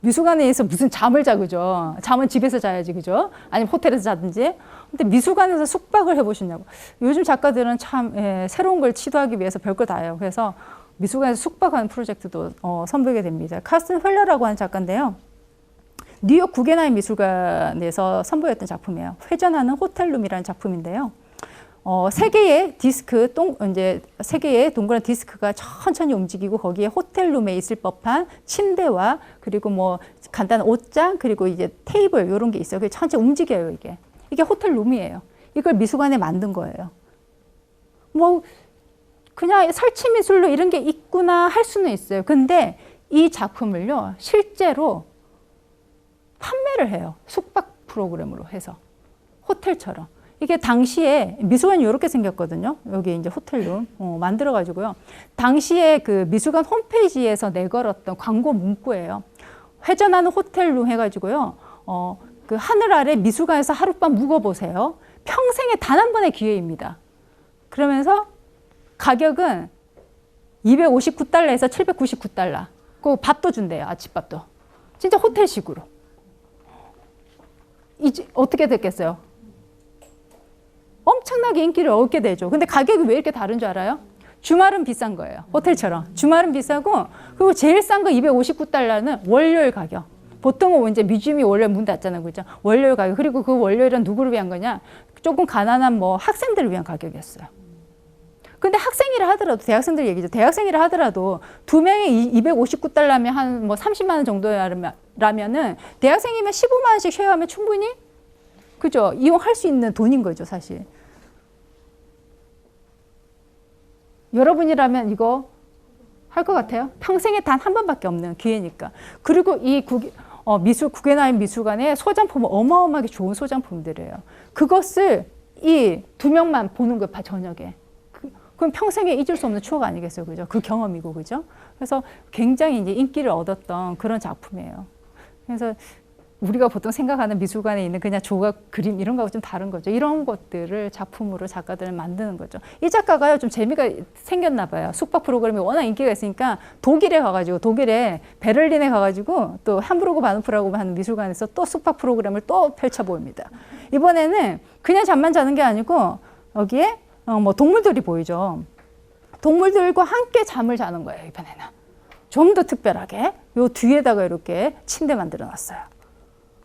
미술관에서 무슨 잠을 자, 그죠? 잠은 집에서 자야지, 그죠? 아니면 호텔에서 자든지. 근데 미술관에서 숙박을 해보셨냐고. 요즘 작가들은 참 새로운 걸 시도하기 위해서 별거 다 해요. 그래서 미술관에서 숙박하는 프로젝트도 선보이게 됩니다. 카스틴 휠러라고 하는 작가인데요. 뉴욕 구겐하임 미술관에서 선보였던 작품이에요. 회전하는 호텔룸이라는 작품인데요. 세 개의 디스크, 이제 세 개의 동그란 디스크가 천천히 움직이고 거기에 호텔룸에 있을 법한 침대와 그리고 뭐 간단한 옷장 그리고 이제 테이블 이런 게 있어요. 그게 천천히 움직여요, 이게. 이게 호텔룸이에요. 이걸 미술관에 만든 거예요. 뭐 그냥 설치 미술로 이런 게 있구나 할 수는 있어요. 근데 이 작품을요, 실제로 판매를 해요. 숙박 프로그램으로 해서. 호텔처럼. 이게 당시에 미술관이 이렇게 생겼거든요. 여기 이제 호텔룸 만들어가지고요. 당시에 그 미술관 홈페이지에서 내걸었던 광고 문구예요. 회전하는 호텔룸 해가지고요. 그 하늘 아래 미술관에서 하룻밤 묵어보세요. 평생에 단 한 번의 기회입니다. 그러면서 가격은 259달러에서 799달러. 그 밥도 준대요. 아침밥도. 진짜 호텔식으로. 이제 어떻게 됐겠어요? 엄청나게 인기를 얻게 되죠. 근데 가격이 왜 이렇게 다른 줄 알아요? 주말은 비싼 거예요. 호텔처럼. 주말은 비싸고, 그리고 제일 싼 거 259달러는 월요일 가격. 보통은 이제 뮤지엄이 월요일 문 닫잖아요. 그죠? 월요일 가격. 그리고 그 월요일은 누구를 위한 거냐? 조금 가난한 뭐 학생들을 위한 가격이었어요. 근데 학생이라 하더라도, 대학생들 얘기죠. 대학생이라 하더라도 두 명이 259달러면 한 뭐 30만 원 정도라면은 대학생이면 15만 원씩 쉐어하면 충분히 그죠? 이용할 수 있는 돈인 거죠, 사실. 여러분이라면 이거 할 것 같아요? 평생에 단 한 번밖에 없는 기회니까. 그리고 이 구겐하임 미술관의 소장품은 어마어마하게 좋은 소장품들이에요. 그것을 이 두 명만 보는 거예요, 저녁에. 그럼 평생에 잊을 수 없는 추억 아니겠어요, 그죠? 그 경험이고, 그죠? 그래서 굉장히 이제 인기를 얻었던 그런 작품이에요. 그래서 우리가 보통 생각하는 미술관에 있는 그냥 조각, 그림 이런 거하고 좀 다른 거죠. 이런 것들을 작품으로 작가들을 만드는 거죠. 이 작가가요, 좀 재미가 생겼나 봐요. 숙박 프로그램이 워낙 인기가 있으니까 독일에 가가지고, 독일에 베를린에 가가지고 또 함부르크 바누프라고 하는 미술관에서 또 숙박 프로그램을 또 펼쳐보입니다. 이번에는 그냥 잠만 자는 게 아니고 여기에 뭐 동물들이 보이죠. 동물들과 함께 잠을 자는 거예요, 이번에는. 좀 더 특별하게 요 뒤에다가 이렇게 침대 만들어 놨어요.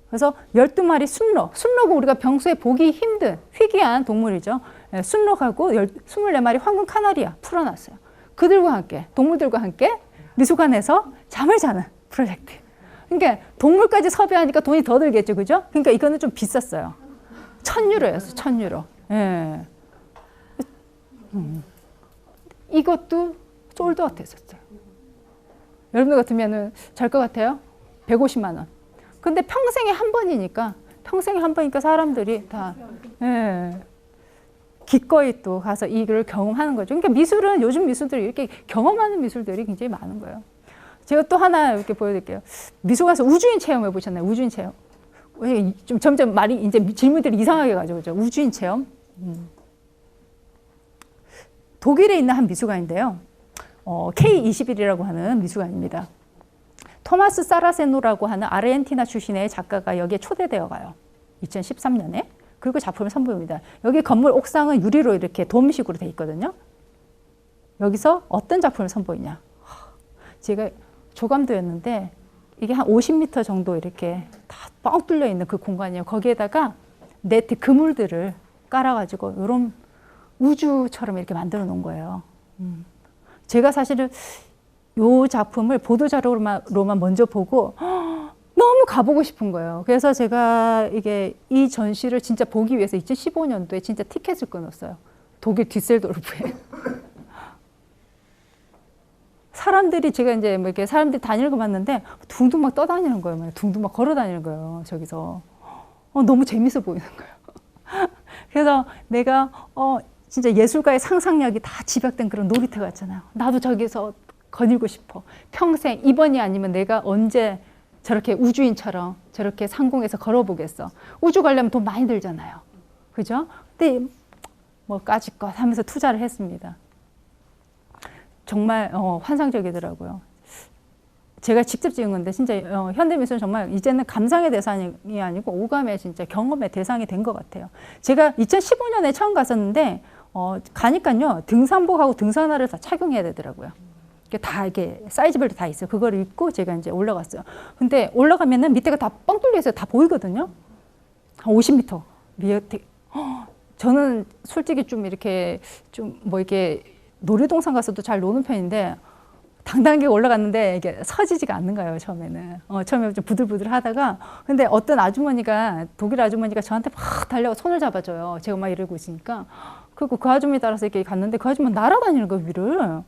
그래서 12마리 순록. 순록은 우리가 평소에 보기 힘든 희귀한 동물이죠. 순록하고 24마리 황금 카나리아 풀어놨어요. 그들과 함께, 동물들과 함께 미술관에서 잠을 자는 프로젝트. 그러니까 동물까지 섭외하니까 돈이 더 들겠죠, 그죠? 그러니까 이거는 좀 비쌌어요. 1,000유로였어요, 1,000유로. 예. 이것도 솔드아웃 했었어요. 여러분들 같으면은 잘 것 같아요? 150만 원. 근데 평생에 한 번이니까, 사람들이 다, 기꺼이 또 가서 이걸 경험하는 거죠. 그러니까 미술은, 요즘 미술들이 이렇게 경험하는 미술들이 굉장히 많은 거예요. 제가 또 하나 이렇게 보여드릴게요. 미술관에서 우주인 체험 해보셨나요? 우주인 체험. 좀 점점 말이, 이제 질문들이 이상하게 가죠. 그죠? 우주인 체험. 독일에 있는 한 미술관인데요. K21이라고 하는 미술관입니다. 토마스 사라세노라고 하는 아르헨티나 출신의 작가가 여기에 초대되어 가요. 2013년에. 그리고 작품을 선보입니다. 여기 건물 옥상은 유리로 이렇게 돔식으로 돼 있거든요. 여기서 어떤 작품을 선보이냐. 제가 조감도였는데 이게 한 50m 정도 이렇게 다 뻥 뚫려 있는 그 공간이에요. 거기에다가 네트 그물들을 깔아가지고 이런 우주처럼 이렇게 만들어 놓은 거예요. 제가 사실은 이 작품을 보도자료로만 먼저 보고 너무 가보고 싶은 거예요. 그래서 제가 이 전시를 진짜 보기 위해서 2015년도에 진짜 티켓을 끊었어요. 독일 디셀도르프에. 사람들이 제가 이제 뭐 이렇게 사람들이 다니는 거 봤는데 둥둥 막 떠다니는 거예요. 둥둥 막 걸어 다니는 거예요. 저기서. 너무 재밌어 보이는 거예요. 그래서 내가 진짜 예술가의 상상력이 다 집약된 그런 놀이터 같잖아요. 나도 저기서 거닐고 싶어. 평생 이번이 아니면 내가 언제 저렇게 우주인처럼 저렇게 상공에서 걸어보겠어. 우주 가려면 돈 많이 들잖아요. 그죠? 근데 뭐 까짓것 하면서 투자를 했습니다. 정말 환상적이더라고요. 제가 직접 찍은 건데 진짜 현대미술은 정말 이제는 감상의 대상이 아니고 오감의 진짜 경험의 대상이 된 것 같아요. 제가 2015년에 처음 갔었는데 가니까요 등산복하고 등산화를 다 착용해야 되더라고요. 다 이게 사이즈별로 다 있어요. 그거를 입고 제가 이제 올라갔어요. 근데 올라가면은 밑에가 다 뻥 뚫려 있어요. 다 보이거든요. 한 50m. 저는 솔직히 좀 이렇게 좀 뭐 이렇게 놀이동산 가서도 잘 노는 편인데 당당하게 올라갔는데 이게 서지지가 않는 거예요, 처음에는. 처음에 좀 부들부들 하다가. 근데 어떤 아주머니가, 독일 아주머니가 저한테 막 달려가 손을 잡아줘요. 제가 막 이러고 있으니까. 그리고 그 아주머니 따라서 이렇게 갔는데 그 아주머니 날아다니는 거예요, 위를.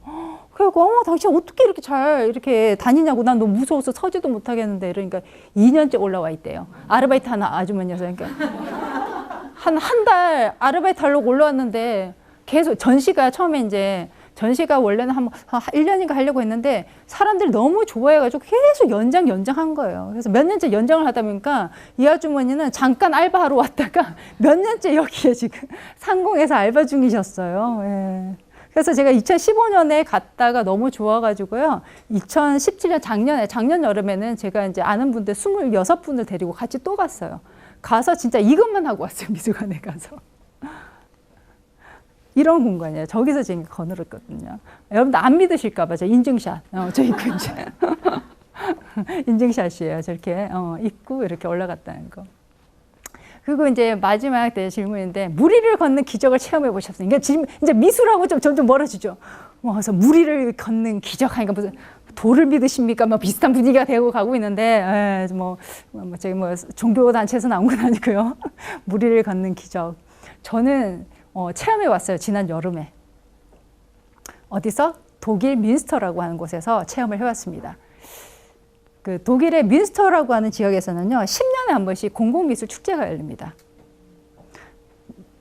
그래서 당신 어떻게 이렇게 잘 이렇게 다니냐고. 난 너무 무서워서 서지도 못하겠는데. 이러니까 2년째 올라와 있대요. 아르바이트 하는 아주머니여서. 그러니까 한 달 아르바이트 하려고 올라왔는데 계속 전시가 원래는 한 1년인가 하려고 했는데 사람들이 너무 좋아해가지고 계속 연장한 거예요. 그래서 몇 년째 연장을 하다 보니까 이 아주머니는 잠깐 알바하러 왔다가 몇 년째 여기에 지금 상공에서 알바 중이셨어요. 예. 그래서 제가 2015년에 갔다가 너무 좋아가지고요. 2017년 작년 여름에는 제가 이제 아는 분들 26분을 데리고 같이 또 갔어요. 가서 진짜 이것만 하고 왔어요. 미술관에 가서. 이런 공간이에요. 저기서 제가 거느렸거든요. 여러분들 안 믿으실까봐 저 인증샷. 저 입고 이제 인증샷이에요. 저렇게 입고 이렇게 올라갔다는 거. 그리고 이제 마지막 때 질문인데 무리를 걷는 기적을 체험해 보셨어요. 그러니까 이제 미술하고 좀 점점 멀어지죠. 그래서 무리를 걷는 기적 하니까 무슨 도를 믿으십니까? 뭐 비슷한 분위기가 되고 가고 있는데 저기 종교 단체에서 나온 건 아니고요. 무리를 걷는 기적. 저는 체험해 왔어요. 지난 여름에. 어디서? 독일 뮌스터라고 하는 곳에서 체험을 해왔습니다. 그 독일의 뮌스터라고 하는 지역에서는요, 10년에 한 번씩 공공미술 축제가 열립니다.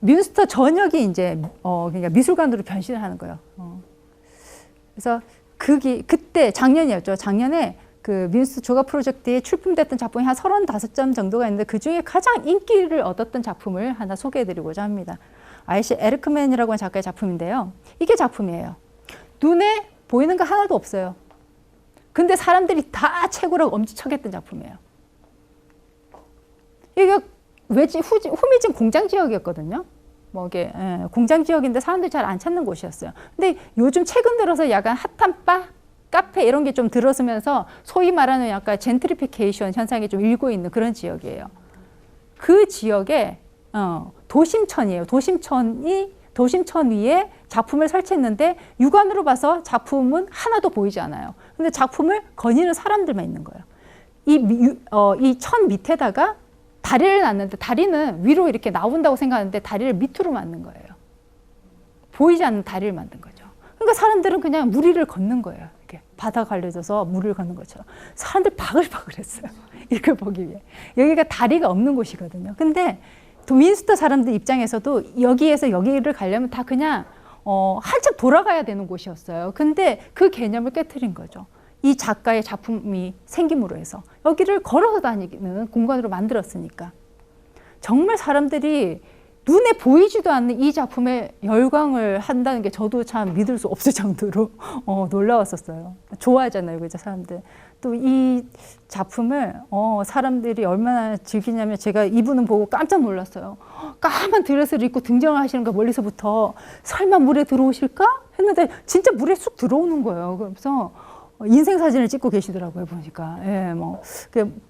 뮌스터 전역이 이제 그러니까 미술관으로 변신을 하는 거예요. 그래서 그때 작년이었죠. 작년에 그 뮌스터 조각 프로젝트에 출품됐던 작품이 한 35점 정도가 있는데 그 중에 가장 인기를 얻었던 작품을 하나 소개해드리고자 합니다. 아이시 에르크맨이라고 하는 작가의 작품인데요. 이게 작품이에요. 눈에 보이는 거 하나도 없어요. 근데 사람들이 다 최고라고 엄지척했던 작품이에요. 이게 후미진 공장 지역이었거든요. 뭐 이게 공장 지역인데 사람들이 잘 안 찾는 곳이었어요. 근데 요즘 최근 들어서 약간 핫한 바, 카페 이런 게 좀 들어서면서 소위 말하는 약간 젠트리피케이션 현상이 좀 일고 있는 그런 지역이에요. 그 지역에 도심천이에요. 도심천 위에 작품을 설치했는데 육안으로 봐서 작품은 하나도 보이지 않아요. 근데 작품을 거니는 사람들만 있는 거예요. 이 천 밑에다가 다리를 놨는데 다리는 위로 이렇게 나온다고 생각하는데 다리를 밑으로 만든 거예요. 보이지 않는 다리를 만든 거죠. 그러니까 사람들은 그냥 무리를 걷는 거예요. 이렇게 바다 갈려져서 무리를 걷는 것처럼. 사람들 바글바글했어요. 이걸 보기 위해. 여기가 다리가 없는 곳이거든요. 근데 뮌스터 사람들 입장에서도 여기에서 여기를 가려면 다 그냥 한참 돌아가야 되는 곳이었어요. 근데 그 개념을 깨트린 거죠. 이 작가의 작품이 생김으로 해서 여기를 걸어서 다니는 공간으로 만들었으니까. 정말 사람들이 눈에 보이지도 않는 이 작품에 열광을 한다는 게 저도 참 믿을 수 없을 정도로 놀라웠었어요. 좋아하잖아요, 그죠, 사람들. 또 이 작품을 사람들이 얼마나 즐기냐면 제가 이분은 보고 깜짝 놀랐어요. 까만 드레스를 입고 등장을 하시는 거 멀리서부터 설마 물에 들어오실까? 했는데 진짜 물에 쑥 들어오는 거예요. 그래서 인생 사진을 찍고 계시더라고요, 보니까. 예,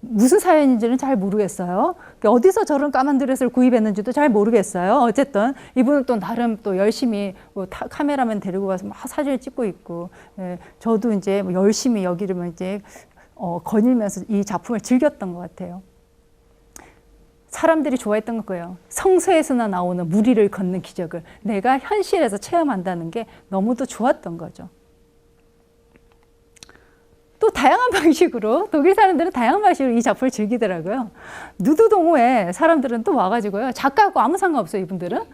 무슨 사연인지는 잘 모르겠어요. 어디서 저런 까만 드레스를 구입했는지도 잘 모르겠어요. 어쨌든 이분은 또 나름 또 열심히 카메라맨 데리고 가서 막 사진을 찍고 있고, 예, 저도 이제 열심히 여기를 이제 거닐면서 이 작품을 즐겼던 것 같아요. 사람들이 좋아했던 거예요. 성서에서나 나오는 무리를 걷는 기적을 내가 현실에서 체험한다는 게 너무도 좋았던 거죠. 또 다양한 방식으로 독일 사람들은 다양한 방식으로 이 작품을 즐기더라고요. 누드 동호회 사람들은 또 와가지고요. 작가하고 아무 상관없어요. 이분들은.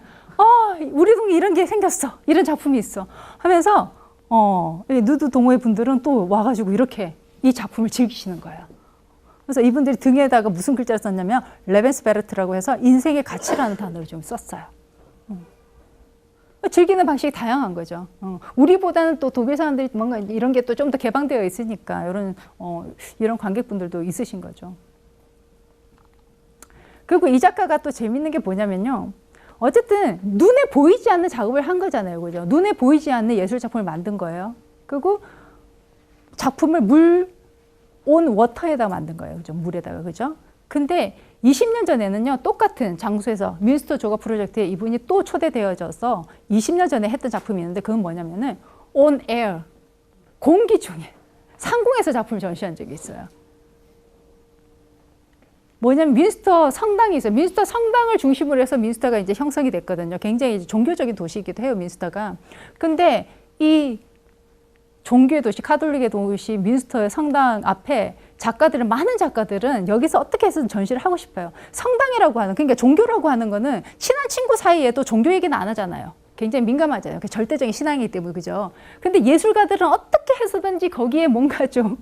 우리 동네 이런 게 생겼어. 이런 작품이 있어. 하면서 이 누드 동호회 분들은 또 와가지고 이렇게 이 작품을 즐기시는 거예요. 그래서 이분들이 등에다가 무슨 글자를 썼냐면 레벤스베르트라고 해서 인생의 가치라는 단어를 좀 썼어요. 즐기는 방식이 다양한 거죠. 우리보다는 또 독일 사람들이 뭔가 이런 게 또 좀 더 개방되어 있으니까 이런 관객분들도 있으신 거죠. 그리고 이 작가가 또 재밌는 게 뭐냐면요. 어쨌든 눈에 보이지 않는 작업을 한 거잖아요. 그죠? 눈에 보이지 않는 예술 작품을 만든 거예요. 그리고 작품을 온 워터에다 만든 거예요. 그죠? 물에다가. 그죠? 근데 20년 전에는요, 똑같은 장소에서 윈스터 조가 프로젝트에 이분이 또 초대되어져서 20년 전에 했던 작품이 있는데 그건 뭐냐면은 on air, 공기 중에 상공에서 작품을 전시한 적이 있어요. 뭐냐면 민스터 성당이 있어요. 민스터 성당을 중심으로 해서 민스터가 이제 형성이 됐거든요. 굉장히 이제 종교적인 도시이기도 해요, 민스터가. 근데 이 종교의 도시, 카톨릭의 도시 민스터의 성당 앞에 많은 작가들은 여기서 어떻게 해서든 전시를 하고 싶어요. 성당이라고 하는, 그러니까 종교라고 하는 거는 친한 친구 사이에도 종교 얘기는 안 하잖아요. 굉장히 민감하잖아요. 절대적인 신앙이기 때문에, 그죠? 근데 예술가들은 어떻게 해서든지 거기에 뭔가 좀,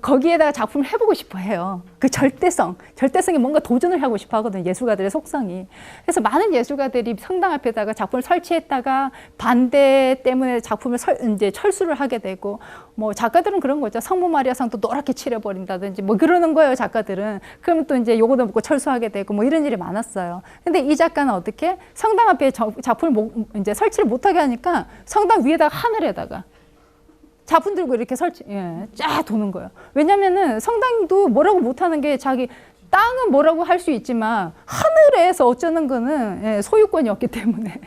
거기에다가 작품을 해보고 싶어 해요. 그 절대성에 뭔가 도전을 하고 싶어 하거든요. 예술가들의 속성이. 그래서 많은 예술가들이 성당 앞에다가 작품을 설치했다가 반대 때문에 작품을 이제 철수를 하게 되고, 뭐 작가들은 그런 거죠. 성모 마리아상도 노랗게 칠해버린다든지 뭐 그러는 거예요, 작가들은. 그러면 또 이제 요거도 먹고 철수하게 되고 뭐 이런 일이 많았어요. 근데 이 작가는 어떻게 성당 앞에 작품을 이제 설치를 못하게 하니까 성당 위에다가 하늘에다가 작품 들고 이렇게 쫙 도는 거예요. 왜냐면은 성당도 뭐라고 못하는 게 자기 땅은 뭐라고 할 수 있지만 하늘에서 어쩌는 거는 소유권이 없기 때문에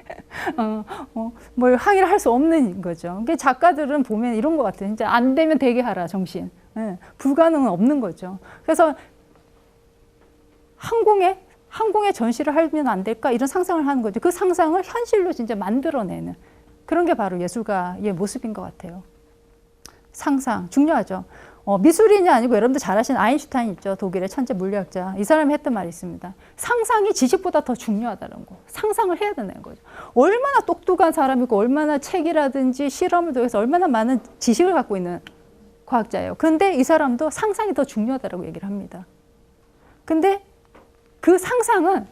뭘 항의를 할 수 없는 거죠. 그러니까 작가들은 보면 이런 것 같아요. 진짜 안 되면 되게 하라 정신. 불가능은 없는 거죠. 그래서 항공에 전시를 하면 안 될까 이런 상상을 하는 거죠. 그 상상을 현실로 진짜 만들어내는 그런 게 바로 예술가의 모습인 것 같아요. 상상 중요하죠. 미술인이 아니고 여러분들 잘 아시는 아인슈타인 있죠. 독일의 천재 물리학자. 이 사람이 했던 말이 있습니다. 상상이 지식보다 더 중요하다는 거. 상상을 해야 된다는 거죠. 얼마나 똑똑한 사람이고 얼마나 책이라든지 실험을 통해서 얼마나 많은 지식을 갖고 있는 과학자예요. 근데 이 사람도 상상이 더 중요하다고 얘기를 합니다. 근데 그 상상만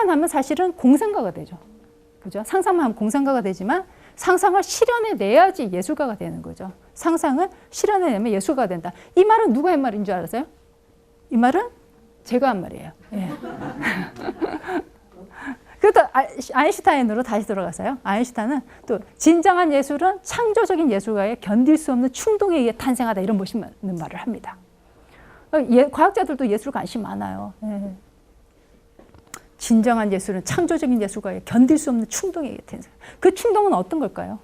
하면 사실은 공상가가 되죠. 그죠? 상상만 하면 공상가가 되지만 상상을 실현해내야지 예술가가 되는 거죠. 상상을 실현해내면 예술가가 된다. 이 말은 누가 한 말인 줄 알았어요? 이 말은 제가 한 말이에요. 예. 그래도 아인슈타인으로 다시 들어가서요. 아인슈타인은 또 진정한 예술은 창조적인 예술가의 견딜 수 없는 충동에 의해 탄생하다 이런 멋있는 말을 합니다. 과학자들도 예술 관심 많아요. 예. 진정한 예술은 창조적인 예술가의 견딜 수 없는 충동에 의해 탄생. 그 충동은 어떤 걸까요?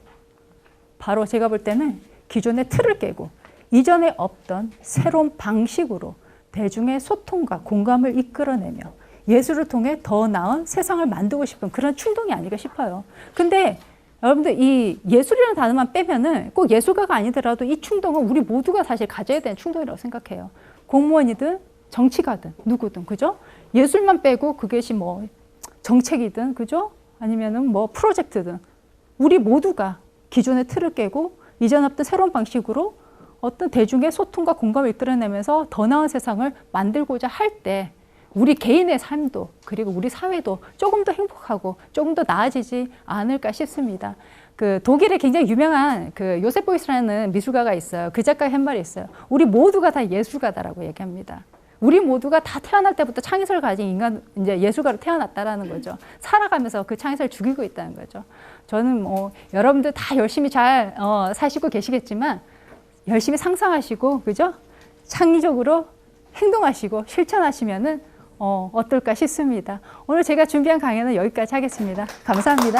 바로 제가 볼 때는 기존의 틀을 깨고 이전에 없던 새로운 방식으로 대중의 소통과 공감을 이끌어내며 예술을 통해 더 나은 세상을 만들고 싶은 그런 충동이 아닐까 싶어요. 근데 여러분들 이 예술이라는 단어만 빼면은 꼭 예술가가 아니더라도 이 충동은 우리 모두가 사실 가져야 되는 충동이라고 생각해요. 공무원이든 정치가든 누구든, 그죠? 예술만 빼고 그것이 뭐 정책이든, 그죠? 아니면은 뭐 프로젝트든 우리 모두가 기존의 틀을 깨고 이전 없던 새로운 방식으로 어떤 대중의 소통과 공감을 이끌어내면서 더 나은 세상을 만들고자 할 때 우리 개인의 삶도 그리고 우리 사회도 조금 더 행복하고 조금 더 나아지지 않을까 싶습니다. 그 독일에 굉장히 유명한 그 요셉 보이스라는 미술가가 있어요. 그 작가의 한 말이 있어요. 우리 모두가 다 예술가다라고 얘기합니다. 우리 모두가 다 태어날 때부터 창의성을 가진 인간, 이제 예술가로 태어났다라는 거죠. 살아가면서 그 창의성을 죽이고 있다는 거죠. 저는 뭐 여러분들 다 열심히 잘 사시고 계시겠지만 열심히 상상하시고, 그죠? 창의적으로 행동하시고 실천하시면은 어떨까 싶습니다. 오늘 제가 준비한 강연은 여기까지 하겠습니다. 감사합니다.